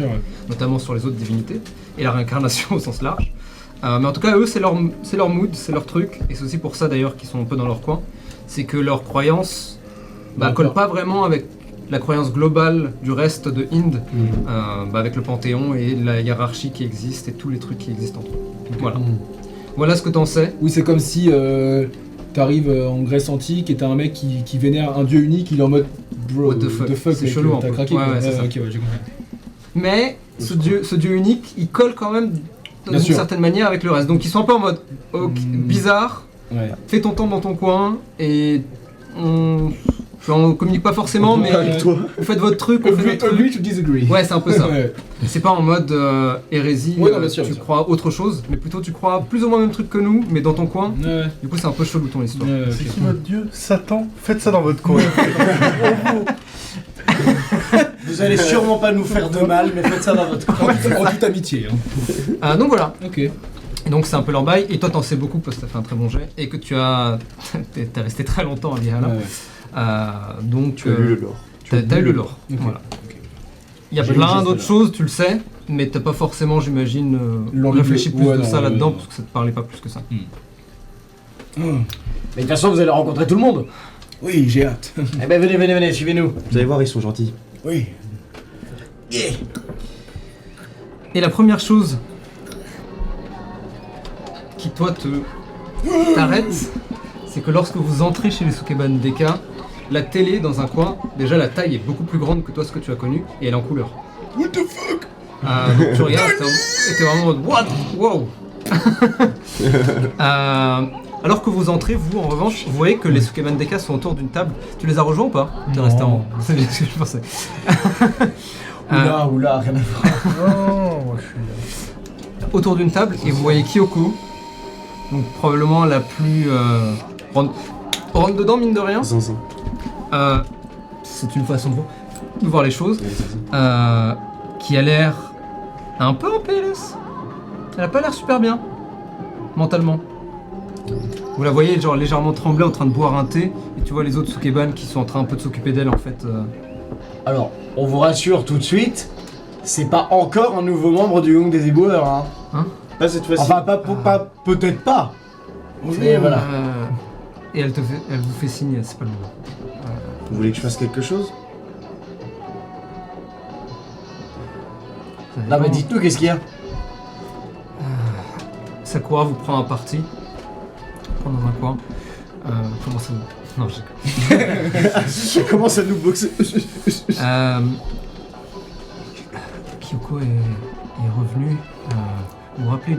notamment sur les autres divinités et la réincarnation au sens large. Mais en tout cas, eux, c'est leur mood, c'est leur truc, et c'est aussi pour ça d'ailleurs qu'ils sont un peu dans leur coin, c'est que leur croyance colle pas vraiment avec la croyance globale du reste de Ind, avec le panthéon et la hiérarchie qui existe et tous les trucs qui existent entre eux. Voilà. Voilà ce que t'en sais. Oui, c'est comme si t'arrives en Grèce antique et t'as un mec qui vénère un dieu unique, il est en mode bro, What the fuck, c'est mec, chelou, t'as un peu. craqué Ouais, quoi. ouais, c'est ça. Ok, ouais, j'ai compris. Mais ce dieu unique, il colle quand même d'une Bien sûr. certaine manière avec le reste. Donc ils sont un peu en mode bizarre, Ouais. fais ton temps dans ton coin et on communique pas forcément, mais Avec toi. vous faites votre truc, on fait notre truc. Agree to disagree. Ouais, c'est un peu ça. Ouais. C'est pas en mode hérésie, Ouais, non, bien sûr, tu bien sûr. crois autre chose, mais plutôt tu crois plus ou moins le même truc que nous, mais dans ton coin. Ouais. Du coup, c'est un peu chelou ton histoire. Ouais, C'est ok. qui votre dieu? Satan? Faites ça dans votre coin. Vous allez sûrement pas nous faire de mal, mais faites ça dans votre coin. En toute amitié. Hein. Donc voilà. Ok. Et donc c'est un peu leur bail, et toi t'en sais beaucoup parce que t'as fait un très bon jet, et que t'es resté très longtemps à Vihala. Ouais. Donc Tu as lu le lore. t'as eu le lore. Ok. Voilà. Il y a J'ai plein lu d'autres ça, choses, tu le sais, mais t'as pas forcément, j'imagine, L'envie de- réfléchi plus ouais, de non, ça ouais, là-dedans, ouais. parce que ça te parlait pas plus que ça. Mais de toute façon, vous allez rencontrer tout le monde. Oui, j'ai hâte. Eh ben venez, suivez-nous. Vous allez voir, ils sont gentils. Oui. Et la première chose qui toi t'arrête, c'est que lorsque vous entrez chez les Sukeban Deka, la télé dans un coin, déjà la taille est beaucoup plus grande que toi ce que tu as connu, et elle est en couleur. What the fuck? Donc tu regardes, t'es vraiment en mode what? Wow. Alors que vous entrez, vous en revanche, vous voyez que les Sukeban Deka sont autour d'une table. Tu les as rejoints ou pas? T'es resté en haut. C'est bien ce que je pensais. Oula, rien à voir. Non, moi je suis là. Autour d'une table et vous voyez Kyoko, donc probablement la plus rentre dedans mine de rien. Zinzin. C'est une façon de voir les choses. Qui a l'air un peu en PLS. Elle a pas l'air super bien mentalement. Vous la voyez genre légèrement trembler en train de boire un thé et tu vois les autres Sukeban qui sont en train un peu de s'occuper d'elle en fait. Alors, on vous rassure tout de suite, c'est pas encore un nouveau membre du gang des éboueurs, hein. Pas cette fois-ci. Enfin, peut-être pas. Mais voilà. Et elle vous fait signe, c'est pas le moment. Vous voulez que je fasse quelque chose? Ça Non, dépend. mais dites-nous, qu'est-ce qu'il y a? Sakura vous prend un parti. Prend dans un coin. Comment ça vous... Non, je déconne. Je commence à nous boxer. Kyoko est revenue. Vous vous rappelez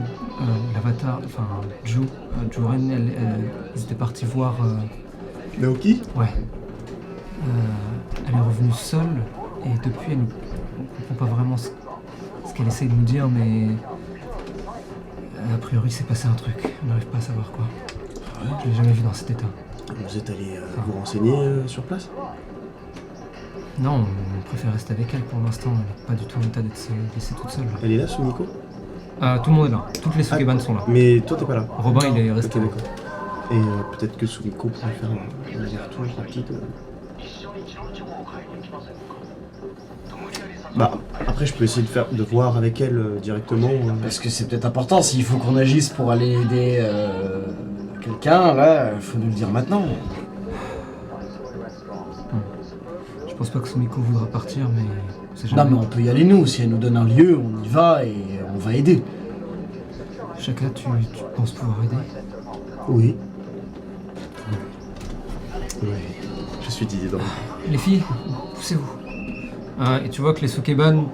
l'avatar, enfin Juren, ils étaient partis voir. Naoki? Ouais. Elle est revenue seule et depuis on comprend pas vraiment ce qu'elle essaie de nous dire, mais a priori il s'est passé un truc. On n'arrive pas à savoir quoi. Je l'ai jamais vu dans cet état. Vous êtes allé vous renseigner sur place? Non, on préfère rester avec elle pour l'instant. Elle n'est pas du tout en état d'être laissée toute seule. Elle est là, Sumiko? Tout le monde est là. Toutes les Sukeban sont là. Mais toi, t'es pas là. Robin, il est resté. Ok, d'accord. Et peut-être que Sumiko pourrait faire un aller-retour rapide. Bah, après, je peux essayer de voir avec elle directement. Parce que c'est peut-être important, s'il faut qu'on agisse pour aller aider quelqu'un, là, il faut nous le dire maintenant. Je pense pas que Sumiko voudra partir, mais c'est Non, jamais. mais on peut y aller nous, si elle nous donne un lieu, on y va et on va aider. Chaka, tu penses pouvoir aider? Oui. Oui. Je suis Didier Drôme. Les filles, poussez-vous. Et tu vois que les Sukeban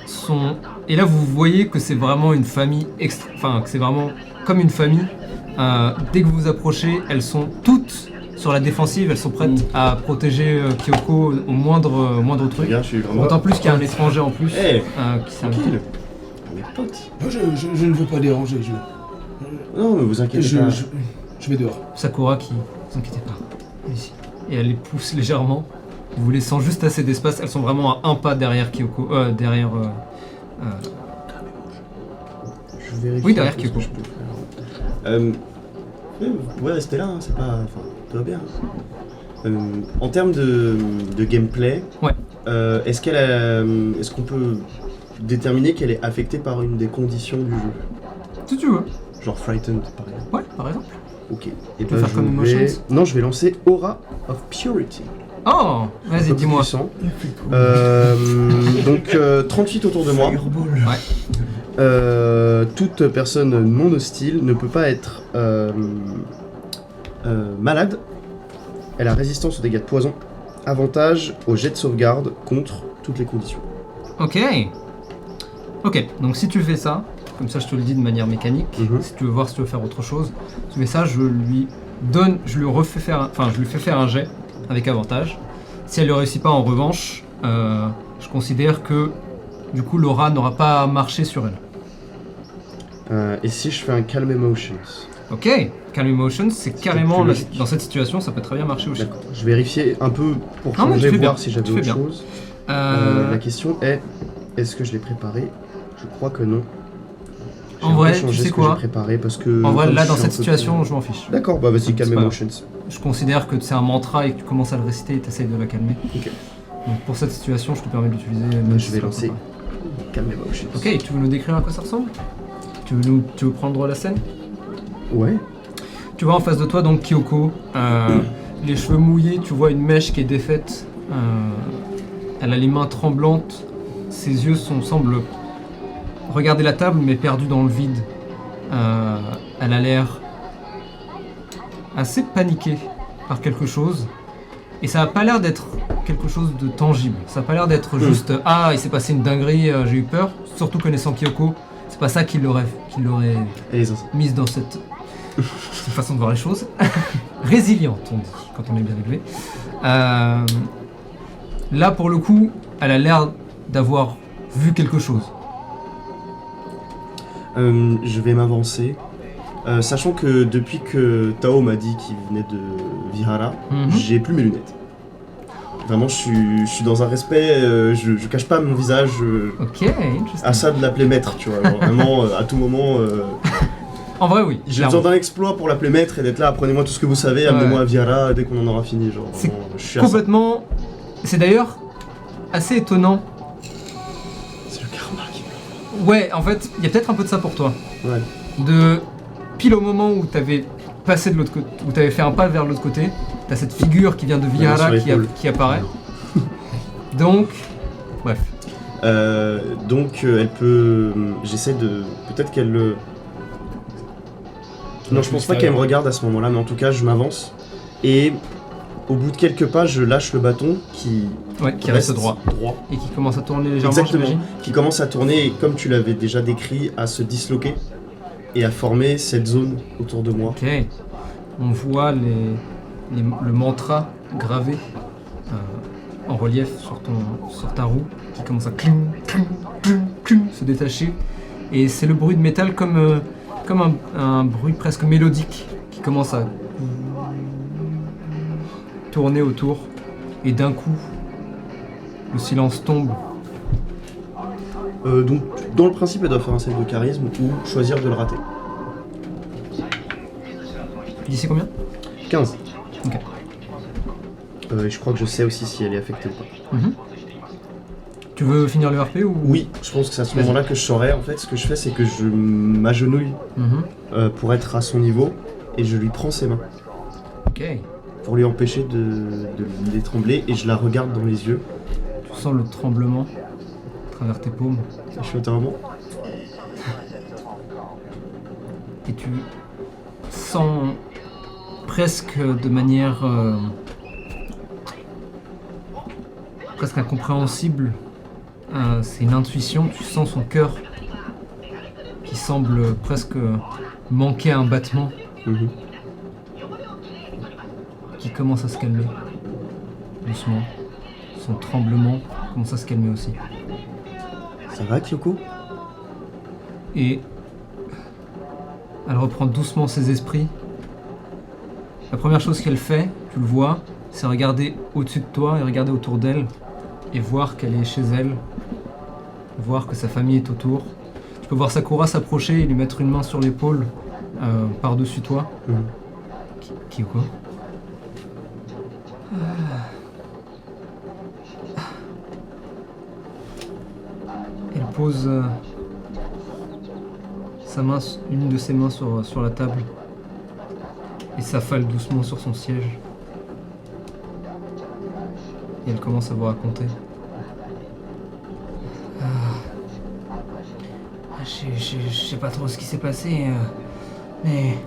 sont... Et là, vous voyez que c'est vraiment une famille Enfin, que c'est vraiment comme une famille. Dès que vous vous approchez, elles sont toutes sur la défensive. Elles sont prêtes à protéger Kyoko au moindre truc. Regarde, je suis vraiment... D'autant plus qu'il y a un étranger en plus. Eh, qui s'est tranquille. Mes potes. Moi, je ne veux pas déranger. Non, mais vous inquiétez pas. Je vais dehors. Sakura qui... Ne vous inquiétez pas. Ici. Et elle les pousse légèrement. Vous laissant juste assez d'espace. Elles sont vraiment à un pas derrière Kyoko. Derrière... Je vérifie. Oui, derrière ce que Kyoko. je peux faire. Vous pouvez rester là, hein, c'est pas... Enfin, tout va bien. En termes de gameplay, Ouais. Est-ce qu'on peut déterminer qu'elle est affectée par une des conditions du jeu? Si tu veux. Genre Frightened, par exemple. Ouais, par exemple. Ok. Et peux faire comme je vais... Emotions. Non, je vais lancer Aura of Purity. Oh, Un vas-y, peu dis-moi. puissant. Donc 38 autour de moi. Toute personne non hostile ne peut pas être malade. Elle a résistance aux dégâts de poison. Avantage au jet de sauvegarde contre toutes les conditions. Ok. Ok, donc si tu fais ça, comme ça je te le dis de manière mécanique, si tu veux voir si tu veux faire autre chose, tu fais ça, je lui fais faire un jet avec avantage. Si elle ne réussit pas en revanche, je considère que du coup l'aura n'aura pas marché sur elle. Et si je fais un Calm Emotions? Ok, Calm Emotions, c'est carrément, plus logique. dans cette situation, ça peut très bien marcher aussi. D'accord. Je vérifiais un peu pour Non, mais tu changer, fais voir bien, si j'avais tu fais autre bien. chose. La question est, est-ce que je l'ai préparé? Je crois que non. J'ai En un peu vrai, tu changé sais ce que quoi? j'ai préparé parce que... En vrai, comme là je dans suis cette un peu situation, plus- je m'en fiche. D'accord, bah vas-y, C'est Calm pas grave. Emotions. Je considère que c'est un mantra et que tu commences à le réciter et tu essayes de la calmer. Ok. Donc pour cette situation, je te permets d'utiliser. même Je si vais c'est pas lancer préparé. Calm Emotions. Ok, tu veux nous décrire à quoi ça ressemble? Tu veux prendre la scène? Ouais. Tu vois en face de toi donc Kyoko, les cheveux mouillés, tu vois une mèche qui est défaite, elle a les mains tremblantes, ses yeux semblent regarder la table mais perdus dans le vide. Elle a l'air assez paniquée par quelque chose Et ça a pas l'air d'être quelque chose de tangible. Ça a pas l'air d'être juste « Ah, il s'est passé une dinguerie, j'ai eu peur ». Surtout connaissant Kyoko, c'est pas ça qui l'aurait Et les insectes. mise dans cette façon de voir les choses. Résiliente, on dit, quand on est bien élevé. Là, pour le coup, elle a l'air d'avoir vu quelque chose. Je vais m'avancer. Sachant que depuis que Tao m'a dit qu'il venait de Vihara, j'ai plus mes lunettes. Vraiment, je suis dans un respect, je cache pas mon visage. Ok, interesting. À ça de l'appeler maître, tu vois. Alors, vraiment, à tout moment. En vrai, oui. J'ai besoin d'un exploit pour l'appeler maître et d'être là. Apprenez-moi tout ce que vous savez, amenez-moi à Vihara dès qu'on en aura fini. Genre, C'est vraiment, je suis à ça. complètement. C'est d'ailleurs assez étonnant. C'est le karma qui me. Ouais, en fait, il y a peut-être un peu de ça pour toi. Ouais. De pile au moment où t'avais passé de l'autre côté, où t'avais fait un pas vers l'autre côté, t'as cette figure qui vient de Vihara sur l'épaule. qui apparaît. Donc, bref. Donc elle peut. J'essaie de. Peut-être qu'elle le. Non, je pense pas qu'elle me regarde à ce moment-là, mais en tout cas, je m'avance. Et au bout de quelques pas, je lâche le bâton qui reste droit. Et qui commence à tourner légèrement, Exactement. j'imagine. Qui commence à tourner et, comme tu l'avais déjà décrit, à se disloquer et à former cette zone autour de moi. Ok. On voit le mantra gravé en relief sur ta roue qui commence à cling, cling, cling, cling, se détacher. Et c'est le bruit de métal comme un bruit presque mélodique qui commence à tourner autour. Et d'un coup, le silence tombe. Donc, dans le principe, elle doit faire un save de charisme ou choisir de le rater. D'ici combien ? 15. Ok. Et je crois que je sais aussi si elle est affectée ou pas. Tu veux finir le RP ou... Oui, je pense que c'est à ce moment-là que je saurais. En fait, ce que je fais, c'est que je m'agenouille pour être à son niveau et je lui prends ses mains Ok. pour lui empêcher de les trembler et je la regarde dans les yeux. Tu sens le tremblement à travers tes paumes. Je fais un moment. Et tu sens presque de manière presque incompréhensible, c'est une intuition, tu sens son cœur qui semble presque manquer un battement qui commence à se calmer doucement. Son tremblement commence à se calmer aussi. Ça va, Kyoko? Et elle reprend doucement ses esprits. La première chose qu'elle fait, tu le vois, c'est regarder au-dessus de toi et regarder autour d'elle et voir qu'elle est chez elle, voir que sa famille est autour. Tu peux voir Sakura s'approcher et lui mettre une main sur l'épaule par-dessus toi. Qui ou quoi? Elle pose une de ses mains sur la table et s'affale doucement sur son siège. Et elle commence à vous raconter. Je sais pas trop ce qui s'est passé, mais...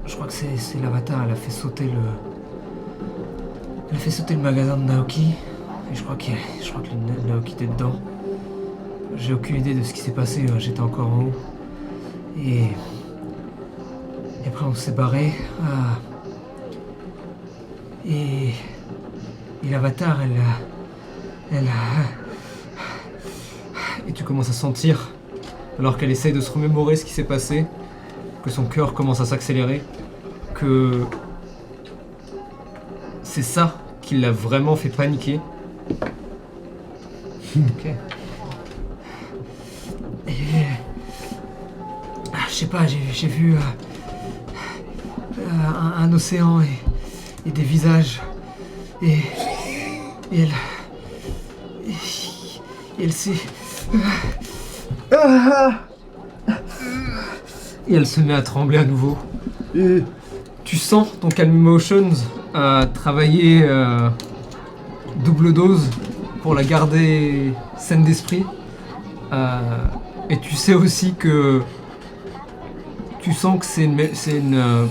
je crois que c'est l'avatar, elle a fait sauter le magasin de Naoki. Et je crois que Naoki était dedans. J'ai aucune idée de ce qui s'est passé, j'étais encore en haut. Et après on s'est barré. Et l'avatar, elle a... Et tu commences à sentir, alors qu'elle essaye de se remémorer ce qui s'est passé, que son cœur commence à s'accélérer, que c'est ça qui l'a vraiment fait paniquer. Ok. Et... je sais pas, j'ai vu un océan et des visages. Et elle s'est... Et elle se met à trembler à nouveau. Tu sens ton Calm Emotions travailler double dose pour la garder saine d'esprit. Et tu sais aussi que... Tu sens que c'est une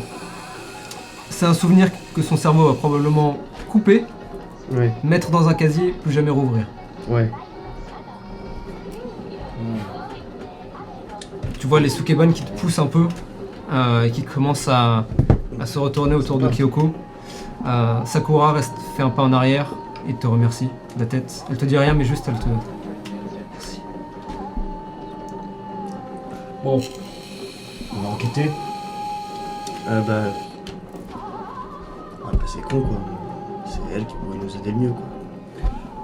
C'est un souvenir que son cerveau va probablement couper, Ouais, mettre dans un casier, plus jamais rouvrir. ouais. Tu vois les Sukeban qui te poussent un peu et qui commencent à se retourner autour de Kyoko. Sakura fait un pas en arrière et te remercie de la tête. Elle te dit rien mais juste elle te... Merci. Bon. On va enquêter. Bah... Ah bah c'est con quoi. C'est elle qui pourrait nous aider le mieux quoi.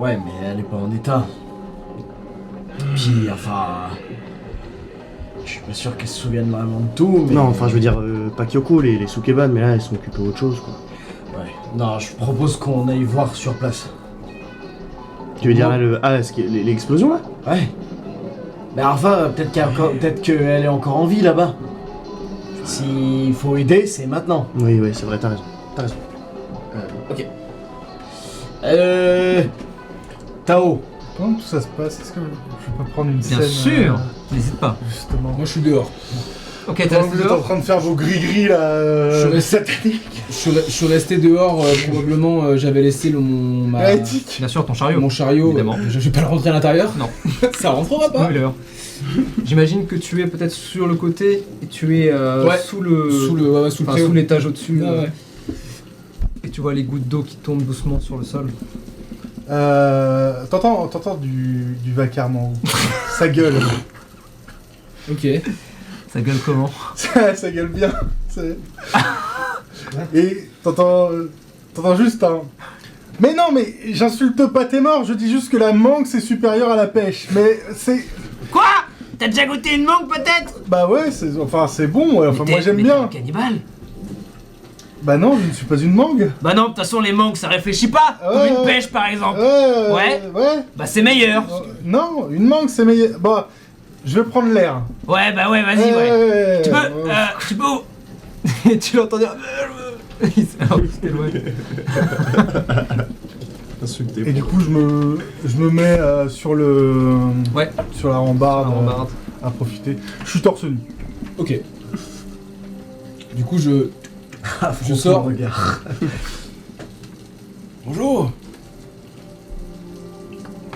Ouais, mais elle est pas en état. Puis, enfin... Je suis pas sûr qu'elle se souvienne vraiment de tout, mais... Non, enfin je veux dire, pas Kyoko, les Sukeban, mais là elles sont occupées autre chose quoi. Ouais. Non, je propose qu'on aille voir sur place. Tu veux dire l'explosion là? Ouais. Mais enfin, peut-être qu'elle est encore en vie là-bas. S'il faut aider, c'est maintenant. Oui, c'est vrai, t'as raison. Ok. Tao. Comment tout ça se passe? Est-ce que je peux prendre une Bien scène sûr, n'hésite pas. Justement. Moi je suis dehors. Ok, t'es Pendant que resté vous êtes en dehors. train de faire vos gris-gris là, Je reste- sataniques. Je suis resté dehors, probablement j'avais laissé Éthique. Bien sûr, ton chariot. mon chariot. Évidemment. Je vais pas le rentrer à l'intérieur. Non. Ça rentrera pas. Spoiler. J'imagine que tu es peut-être sur le côté et tu es Ouais. sous le... Sous le enfin, préau. sous l'étage au-dessus. Ouais, ouais. Et tu vois les gouttes d'eau qui tombent doucement sur le sol. T'entends du vacarme en haut. Ça gueule. Ok. Ça gueule comment? Ça gueule bien. Et t'entends juste un... Mais non, mais j'insulte pas tes morts, je dis juste que la mangue c'est supérieur à la pêche. Mais c'est... Quoi? T'as déjà goûté une mangue peut-être? Bah ouais, c'est bon, ouais. Enfin moi j'aime bien. Cannibale? Bah non, je ne suis pas une mangue. Bah non, de toute façon les mangues ça réfléchit pas, comme une pêche par exemple. Ouais. Bah c'est meilleur. Non, une mangue c'est meilleur. Bah, je vais prendre l'air. Ouais, bah ouais, vas-y, ouais. Tu peux... Et tu l'entends dire... Alors, il s'éloigne. Et du coup, je me mets sur le... Ouais. Sur la rambarde, La rambarde. à profiter. Je suis torse nu. Ok. Du coup je sors. Regarde. Bonjour,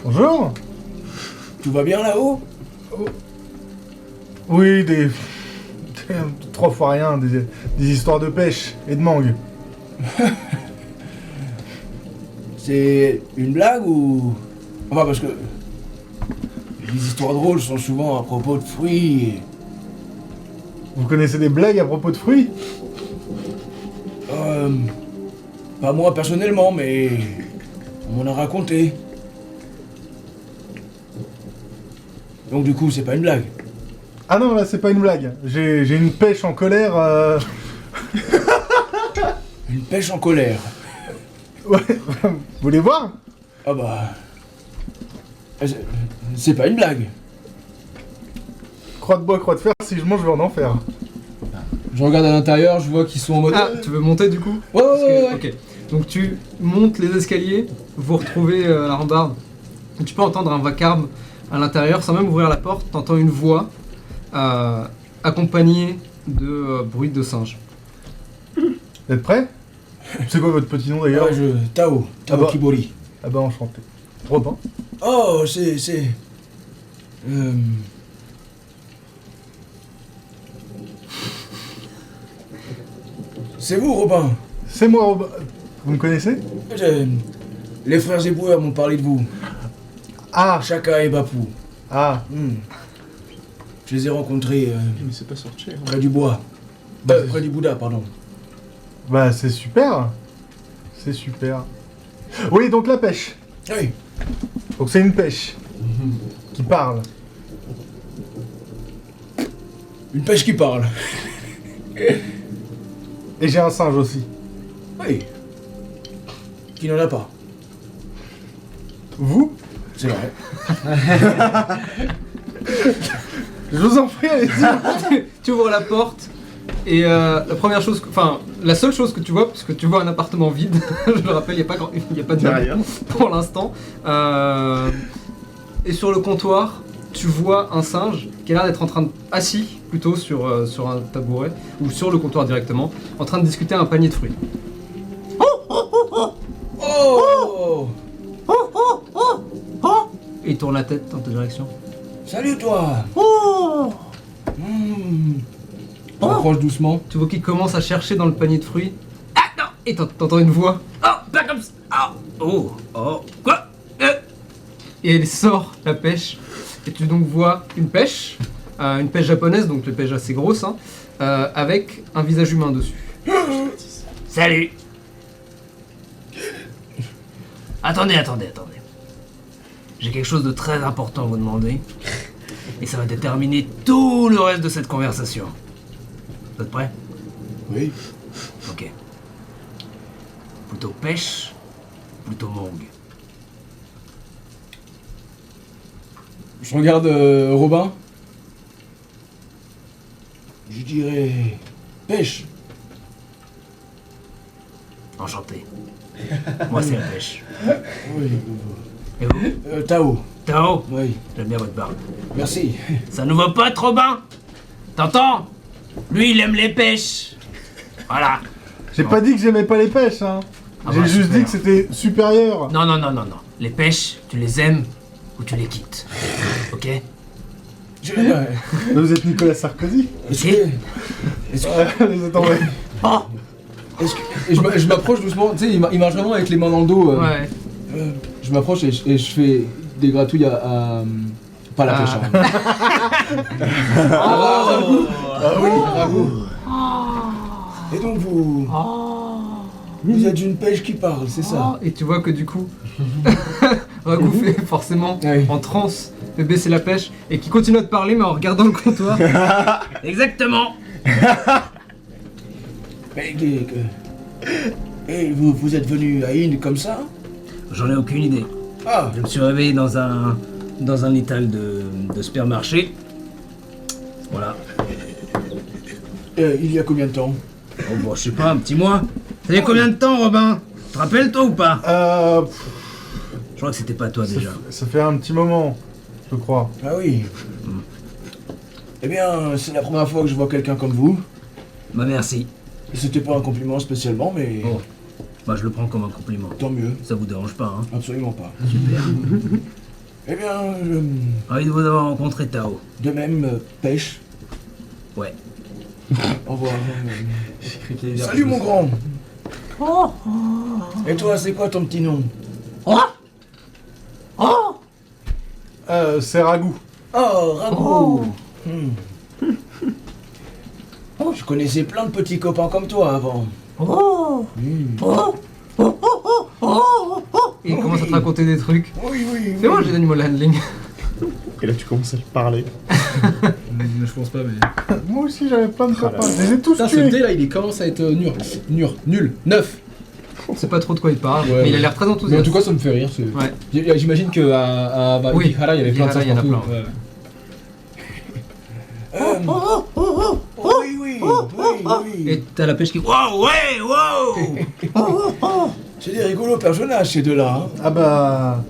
Bonjour. tout va bien là-haut? Oui, des 3 fois rien, des histoires de pêche et de mangue. C'est une blague ou... Enfin parce que... Les histoires drôles sont souvent à propos de fruits. Vous connaissez des blagues à propos de fruits? Pas moi personnellement, mais... On m'en a raconté. Donc du coup, c'est pas une blague. Ah non, là, c'est pas une blague. J'ai une pêche en colère. Une pêche en colère. Ouais, vous voulez voir? Ah bah... C'est pas une blague. Croix de bois, croix de fer, si je mange, je vais en enfer. Je regarde à l'intérieur, je vois qu'ils sont en mode. Ah, tu veux monter du coup? Ouais, Parce que- ouais. Ok. Donc tu montes les escaliers, vous retrouvez la rambarde. Et tu peux entendre un vacarme à l'intérieur, sans même ouvrir la porte, t'entends une voix accompagnée de bruit de singe. Vous êtes prêts? C'est quoi votre petit nom d'ailleurs? Tao Ah bah. Kibori. Ah bah enchanté. Robin. Oh, c'est... C'est vous, Robin. C'est moi Robin. Vous me connaissez? Les frères éboueurs m'ont parlé de vous. Ah. Chaka et Bapou. Ah. Je les ai rencontrés Mais c'est pas sorti. Hein. près du bois. Près du Bouddha, pardon. Bah c'est super. C'est super. Oui, donc la pêche. Oui. Donc c'est une pêche. Qui parle. Une pêche qui parle. Et j'ai un singe aussi. Oui. Qui n'en a pas. Vous? C'est vrai. Je vous en prie, allez-y. Tu ouvres la porte et la première chose, enfin la seule chose que tu vois, parce que tu vois un appartement vide, je le rappelle, il n'y a pas de meubles pour l'instant. Et sur le comptoir, tu vois un singe qui a l'air d'être en train de assis plutôt sur un tabouret, ou sur le comptoir directement, en train de discuter un panier de fruits. Oh Et il tourne la tête dans ta direction. Salut toi. Je m'approche doucement. Tu vois qu'il commence à chercher dans le panier de fruits. Ah non! Et t'entends une voix. Oh, pas comme ça! Quoi? Et elle sort la pêche. Et tu donc vois une pêche japonaise, donc une pêche assez grosse, hein, avec un visage humain dessus. Salut! Attendez. J'ai quelque chose de très important à vous demander. Et ça va déterminer tout le reste de cette conversation. Vous êtes prêts? Oui. Ok. Plutôt pêche, plutôt mangue. Je regarde Robin. Je dirais pêche. Enchanté. Moi, c'est la pêche. Oui. Et vous? Tao. Tao, Oui. j'aime bien votre barbe. Merci. Ça nous va pas, Robin? T'entends? Lui, il aime les pêches. Voilà. J'ai pas dit que j'aimais pas les pêches, hein. Ah J'ai bah, juste super. dit que c'était supérieur. Non. Les pêches, tu les aimes ou tu les quittes. Ok? Vous êtes Nicolas Sarkozy. Est-ce Ok. que... Est-ce que... Vous êtes en vrai. Et je m'approche doucement. Tu sais, il marche vraiment avec les mains dans le dos. Ouais. Je m'approche et je fais des gratouilles à pas la pêche. Hein. Ragout. Et donc vous... Vous êtes une pêche qui parle, c'est ça? Et tu vois que du coup, Ragout fait forcément Oui. en transe de baisser la pêche et qui continue de parler mais en regardant le comptoir. Exactement. Et vous êtes venu à Inde comme ça? J'en ai aucune idée. Ah, Je me suis réveillé dans un étal de supermarché. Voilà. il y a combien de temps? Oh bon, je sais pas, un petit mois. Ça fait combien de temps, Robin? Tu te rappelles toi ou pas? Pff, Je crois que c'était pas toi déjà. ça fait un petit moment, je crois. Ah oui. Eh bien, c'est la première fois que je vois quelqu'un comme vous. Bah merci. C'était pas un compliment spécialement, mais Oh. Bah je le prends comme un compliment. tant mieux. Ça vous dérange pas, hein? Absolument pas. Super. Eh bien, Ravi de vous avoir rencontré, Tao. de même, pêche. Ouais. Au revoir. Salut mon grand. Et toi, c'est quoi ton petit nom? C'est Ragout. Oh, Ragout. Je connaissais plein de petits copains comme toi avant. Et il commence à te raconter des trucs. Oui. C'est moi, j'ai d'animal handling. Et là, tu commences à le parler. Je pense pas, mais. Moi aussi, j'avais plein de copains. Je les ai tous Putain, ce tués. dé là, il commence à être nul. 9. On sait pas trop de quoi il parle, Ouais, mais il a ouais. l'air très Mais en enthousiaste. tout cas, ça me fait rire. Ouais. J'imagine que à Oui, Ikihara, il y avait plein de ça Ikihara, il y en a partout. plein. Ouais. Oui. Et t'as la pêche qui. Wow, ouais, wow. C'est des rigolos personnages, ces deux-là. Hein. Ah bah...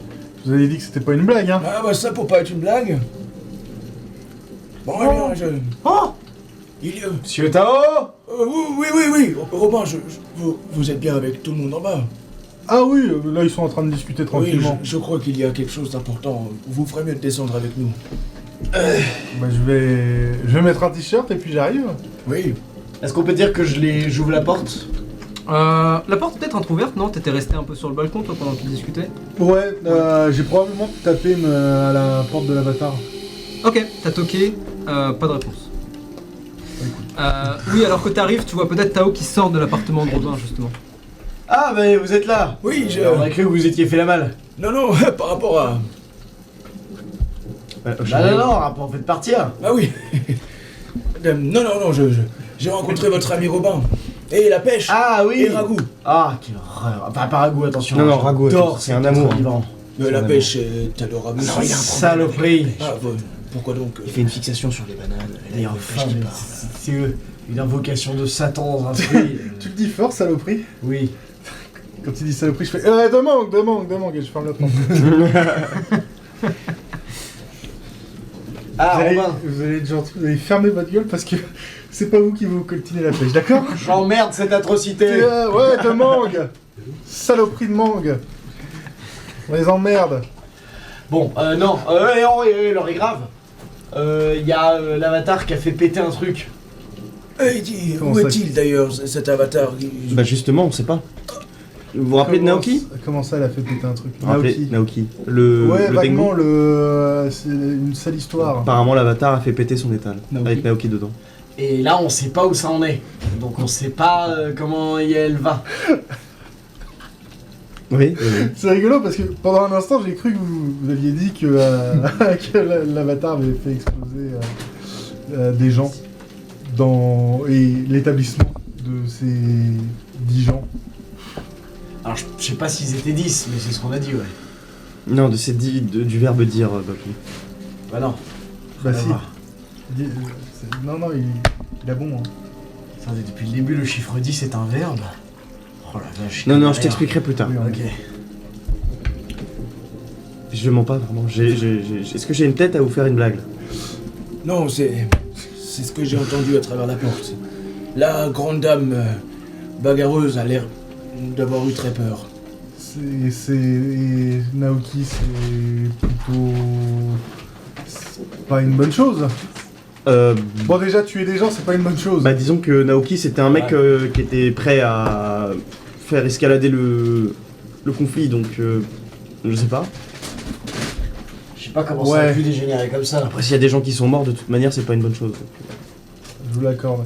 Vous avez dit que c'était pas une blague, hein. Ah bah ça, pour pas être une blague. Bon, eh bien, il y a... Monsieur Tao. Oui. Robin, vous êtes bien avec tout le monde en bas. Ah oui, là, ils sont en train de discuter Oui, tranquillement. je crois qu'il y a quelque chose d'important. Vous ferez mieux de descendre avec nous. Bah, je vais mettre un t-shirt et puis j'arrive. Oui. Est-ce qu'on peut dire que j'ouvre la porte? La porte est peut-être entrouverte, non? T'étais resté un peu sur le balcon, toi, pendant qu'ils discutaient? Ouais, j'ai probablement tapé à la porte de l'avatar. Ok, t'as toqué, pas de réponse. Oui, alors que t'arrives, tu vois peut-être Tao qui sort de l'appartement de Robin, justement. Ah, mais vous êtes là. Oui, On a cru que vous étiez fait la malle. Non, par rapport à... Non, rapport, faites partir. Ah oui. Non, j'ai rencontré votre ami Robin. Et la pêche. Ah oui. Et Ragout. Ah, quelle horreur. Enfin, pas Ragout, attention. Non, Ragout, J'adore c'est un cet amour. être vivant. Mais la pêche est adorable. Non, il a un saloperie. Ah, pourquoi donc Il fait une fixation sur les bananes. Et enfin, mais c'est une invocation de Satan dans un fruit. Tu le dis fort, saloperie. Oui. Quand tu dis saloperie, je fais de manque, et je ferme la porte. Ah, allez, Robin. vous allez être gentil, vous allez fermer votre gueule parce que c'est pas vous qui vous coltinez la pêche, d'accord? J'emmerde cette atrocité. Ouais, de mangue. Saloperie de mangue. On les emmerde. Bon, non, l'heure est grave. Y a l'avatar qui a fait péter un truc. Hey, dis, Comment où ça est-il d'ailleurs, cet avatar Bah justement, on sait pas. Vous vous rappelez de Naoki? Comment ça, elle a fait péter un truc? Vous vous rappelez Naoki. Naoki. Le Vaguement, Tengu. c'est une sale histoire. Apparemment, l'avatar a fait péter son étal. Naoki. Avec Naoki dedans. Et là, on sait pas où ça en est. Donc on sait pas comment elle va. Oui. C'est rigolo parce que pendant un instant, j'ai cru que vous aviez dit que, que l'avatar avait fait exploser des gens et l'établissement de ces 10 gens. Alors je sais pas s'ils étaient 10, mais c'est ce qu'on a dit, ouais. Non, du verbe dire, Bakou. Bah non. Bah Rien à si. voir. Non, il a bon. Hein. Attendez, depuis le début, le chiffre 10 c'est un verbe. Oh la vache. Non, quelle je galère. t'expliquerai plus tard. Oui, Ok. Je mens pas vraiment. Est-ce que j'ai une tête à vous faire une blague? Non, c'est ce que j'ai entendu à travers la porte. La grande dame bagarreuse a l'air d'avoir eu très peur. Et Naoki, c'est plutôt. C'est pas une bonne chose. Bon, déjà, tuer des gens, c'est pas une bonne chose. Bah disons que Naoki c'était un mec qui était prêt à faire escalader le conflit, donc je sais pas. Je sais pas comment ça a pu dégénérer comme ça. Après s'il y a des gens qui sont morts, de toute manière c'est pas une bonne chose. Je vous l'accorde.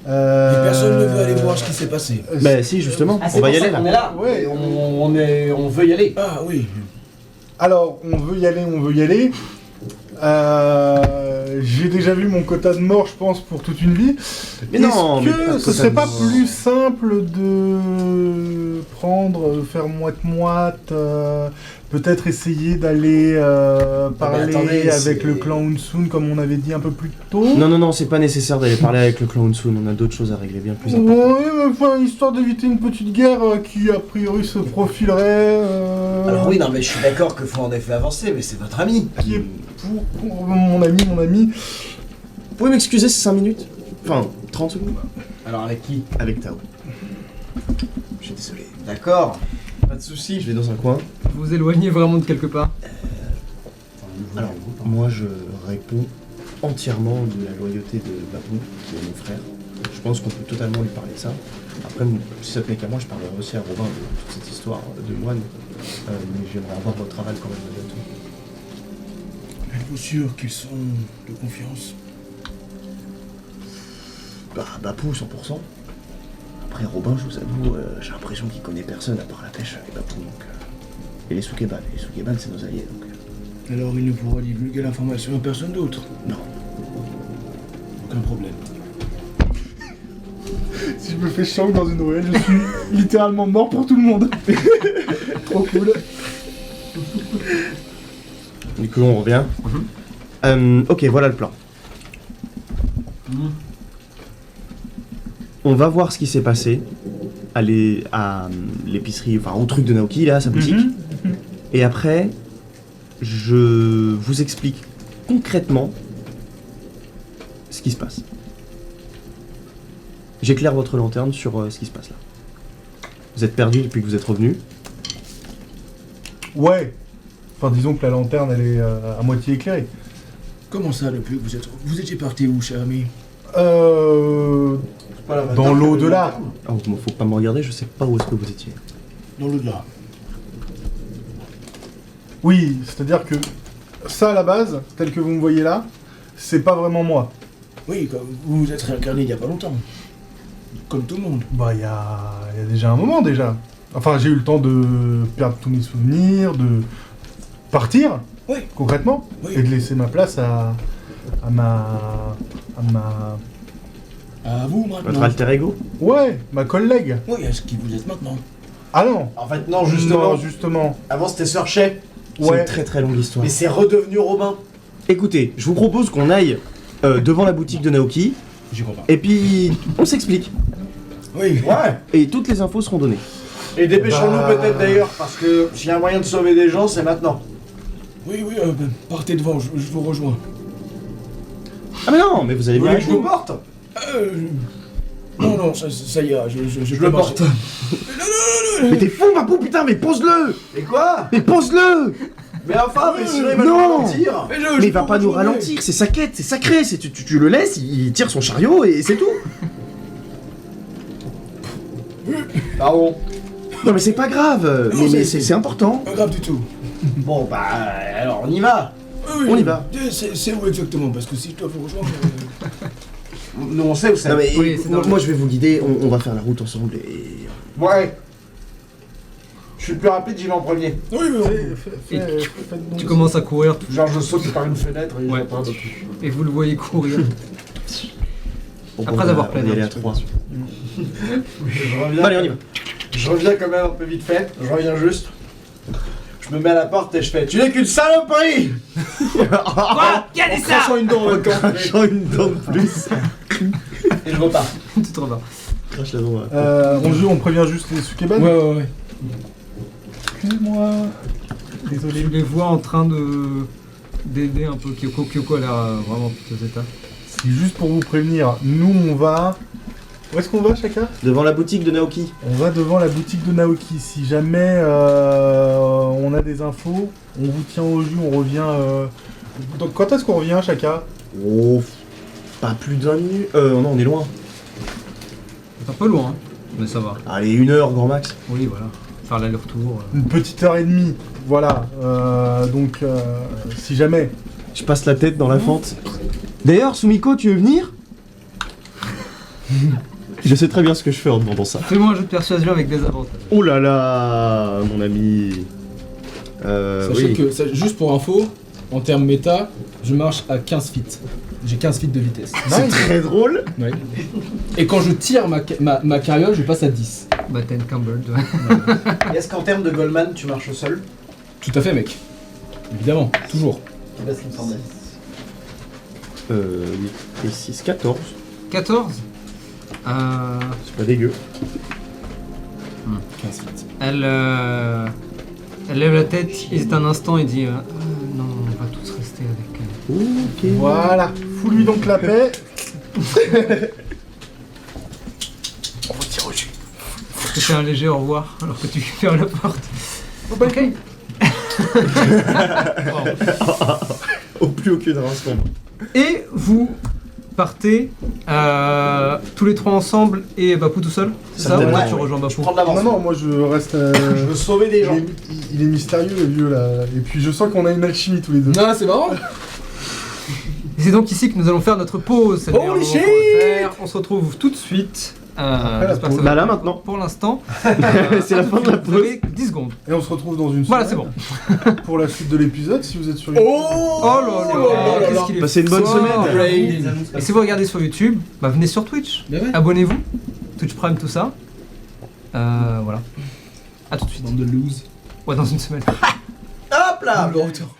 Et personne ne veut aller voir ce qui s'est passé. Bah si justement, Ah, c'est on va pour y ça aller là. qu'on est là. Ouais. Et on veut y aller. Ah oui. Alors, on veut y aller. J'ai déjà vu mon quota de mort, je pense, pour toute une vie. Mais non, mais pas de Est-ce que ce quota serait de pas mort. plus simple de faire moite-moite, peut-être essayer d'aller parler attendez, avec c'est- le clan Unsun comme on avait dit un peu plus tôt? Non, c'est pas nécessaire d'aller parler avec le clan Unsun, on a d'autres choses à régler bien plus importantes. Ouais, mais enfin, histoire d'éviter une petite guerre qui a priori se profilerait. Alors oui, non mais je suis d'accord qu'il faut en effet avancer, mais c'est votre ami. Qui est pour mon ami. Vous pouvez m'excuser, c'est 5 minutes? Enfin, 30 secondes? Alors avec qui? Avec Tao. Je suis désolé. D'accord. Pas de soucis. Je vais dans un coin. Vous vous éloignez vraiment de quelque part? Alors, moi je réponds entièrement de la loyauté de Babou, qui est mon frère. Je pense qu'on peut totalement lui parler de ça. Après, si ça tenait qu'à moi, je parlerai aussi à Robin de toute cette histoire de moine. Mais j'aimerais avoir votre aval quand même malgré tout. Êtes-vous sûr qu'ils sont de confiance? Bah, Babou, 100%. Après, Robin, je vous avoue, j'ai l'impression qu'il connaît personne à part la pêche avec Babou. Donc, et les Soukebal. Les Soukebal, c'est nos alliés. Donc, Alors il ne pourra divulguer l'information à personne d'autre? non. Aucun problème. Si je me fais choc dans une ruelle, je suis littéralement mort pour tout le monde. Trop cool. Du coup, on revient. Ok, voilà le plan. On va voir ce qui s'est passé à l'épicerie, enfin au truc de Naoki, là, à sa boutique. Et après, je vous explique concrètement ce qui se passe. J'éclaire votre lanterne sur ce qui se passe là. Vous êtes perdu depuis que vous êtes revenu. Ouais. Enfin, disons que la lanterne, elle est à moitié éclairée. Comment ça, depuis que vous étiez parti où, cher ami? Dans l'au-delà. Oh, faut pas me regarder, je sais pas où est-ce que vous étiez. Dans l'au-delà. Oui, c'est-à-dire que ça, à la base, tel que vous me voyez là, c'est pas vraiment moi. Oui, comme vous vous êtes réincarné il y a pas longtemps. Comme tout le monde. Bah, il y a déjà un moment, déjà. Enfin, j'ai eu le temps de perdre tous mes souvenirs, de partir, Oui. concrètement, Oui. et de laisser ma place à À vous, maintenant. Votre alter ego? Ouais, ma collègue. Oui, à ce qui vous êtes maintenant. Ah non. En fait non, justement. Non, justement. Avant c'était Sir Shay, C'est une Ouais. très très longue histoire. mais c'est redevenu Robin. Écoutez, je vous propose qu'on aille devant la boutique de Naoki, J'y crois pas. et puis on s'explique. Oui. Ouais. Et toutes les infos seront données. Et dépêchons-nous Bah. peut-être d'ailleurs, parce que s'il y a un moyen de sauver des gens, c'est maintenant. Oui, partez devant, je vous rejoins. Ah mais non, mais vous allez Vous bien voulez avec que je vous nous. porte Non, ça ira, je le porte. Mais t'es fou, Mapou, putain, mais pose-le. Et quoi? Mais pose-le. Mais enfin, mais sinon il va Non. nous ralentir. Mais il va pas nous ralentir, c'est sa quête, c'est sacré, tu le laisses, il tire son chariot et c'est tout. Pardon. Non mais c'est pas grave, Non, mais c'est- c'est important. Pas grave du tout. Bon, bah, alors on y va. Oui, On y va. C'est où exactement? Parce que si je dois vous rejoindre... Nous on sait où c'est. Non mais Oui, c'est moi je vais vous guider, on va faire la route ensemble et... Ouais. Je suis le plus rapide, j'y vais en premier. Oui, mais Et tu commences à courir Genre je saute par une fenêtre et Ouais. j'attends un peu plus. et vous le voyez courir. Bon, Après on va- avoir on va plané y aller un à petit peu, 3. Je reviens. Allez, on y va. Je reviens quand même un peu vite fait. Je reviens juste. Je me mets à la porte et je fais tu n'es qu'une saloperie. Quoi? Qui a dit En crachant une dent en même temps. Crachant une dent de plus. Et je repars. Tu te rebats. Crache la dent. On prévient juste les Sukeban. ouais. Excusez-moi. Désolé. Tu les vois en train d'aider un peu Kyoko. Kyoko a l'air vraiment piteux état. C'est juste pour vous prévenir. Nous, on va. Où est-ce qu'on va, chacun? Devant la boutique de Naoki. On va devant la boutique de Naoki. Si jamais on a des infos, on vous tient au jus, on revient. Donc, quand est-ce qu'on revient, chacun? Oh, pas plus d'un minute. Non, on est loin. C'est un peu loin, hein, mais ça va. Allez, 1 heure, grand max. Oui, voilà. Faire l'aller-retour. Une petite heure et demie. Voilà. Donc, si jamais. Je passe la tête dans la fente. D'ailleurs, Sumiko, tu veux venir? Je sais très bien ce que je fais en demandant ça. Fais-moi un jeu de persuasion avec des avantages. Oh là là, mon ami. Sachez Oui. que, juste pour info, en termes méta, je marche à 15 feet. J'ai 15 feet de vitesse. C'est très drôle. Ouais. Et quand je tire ma carriole, je passe à 10. Bah, t'as une Campbell, ouais. Et est-ce qu'en termes de Goldman, tu marches seul? Tout à fait, mec. Évidemment, toujours. C'est ce qui me semblait. 8 et 6, 14. 14. C'est pas dégueu. 15 feet. Elle lève la tête, hésite un instant et dit non, on va tous rester avec elle. Ok. Voilà. Fous-lui donc la paix. Je te fais un léger au revoir alors que tu fermes la porte. Ok. Au plus aucune raison. Et vous partez tous les trois ensemble et Bapou tout seul. C'est ça? Certainement, Ou tu ouais. rejoins Je Bapou? prends de l'avance. Non, moi je reste. Je veux sauver des gens. Il est mystérieux, le vieux là. Et puis je sens qu'on a une alchimie tous les deux. Non, c'est marrant. Et c'est donc ici que nous allons faire notre pause. C'est le meilleur Holy moment pour le faire. On se retrouve tout de suite. la J'espère que ça pause. va Bah là, bien maintenant. Pour l'instant. C'est la fin de la Vous pause. avez 10 secondes. Et on se retrouve dans une Voilà, semaine c'est bon. pour la suite de l'épisode si vous êtes sur YouTube. Oh là là, qu'est-ce qu'il est Passez une bonne fort. semaine. Et si vous regardez sur YouTube, bah venez sur Twitch. Mais ouais. Abonnez-vous. Twitch Prime, tout ça. Voilà. A tout de suite. Bande de lose. Ouais, dans une semaine. Hop là. Le retour.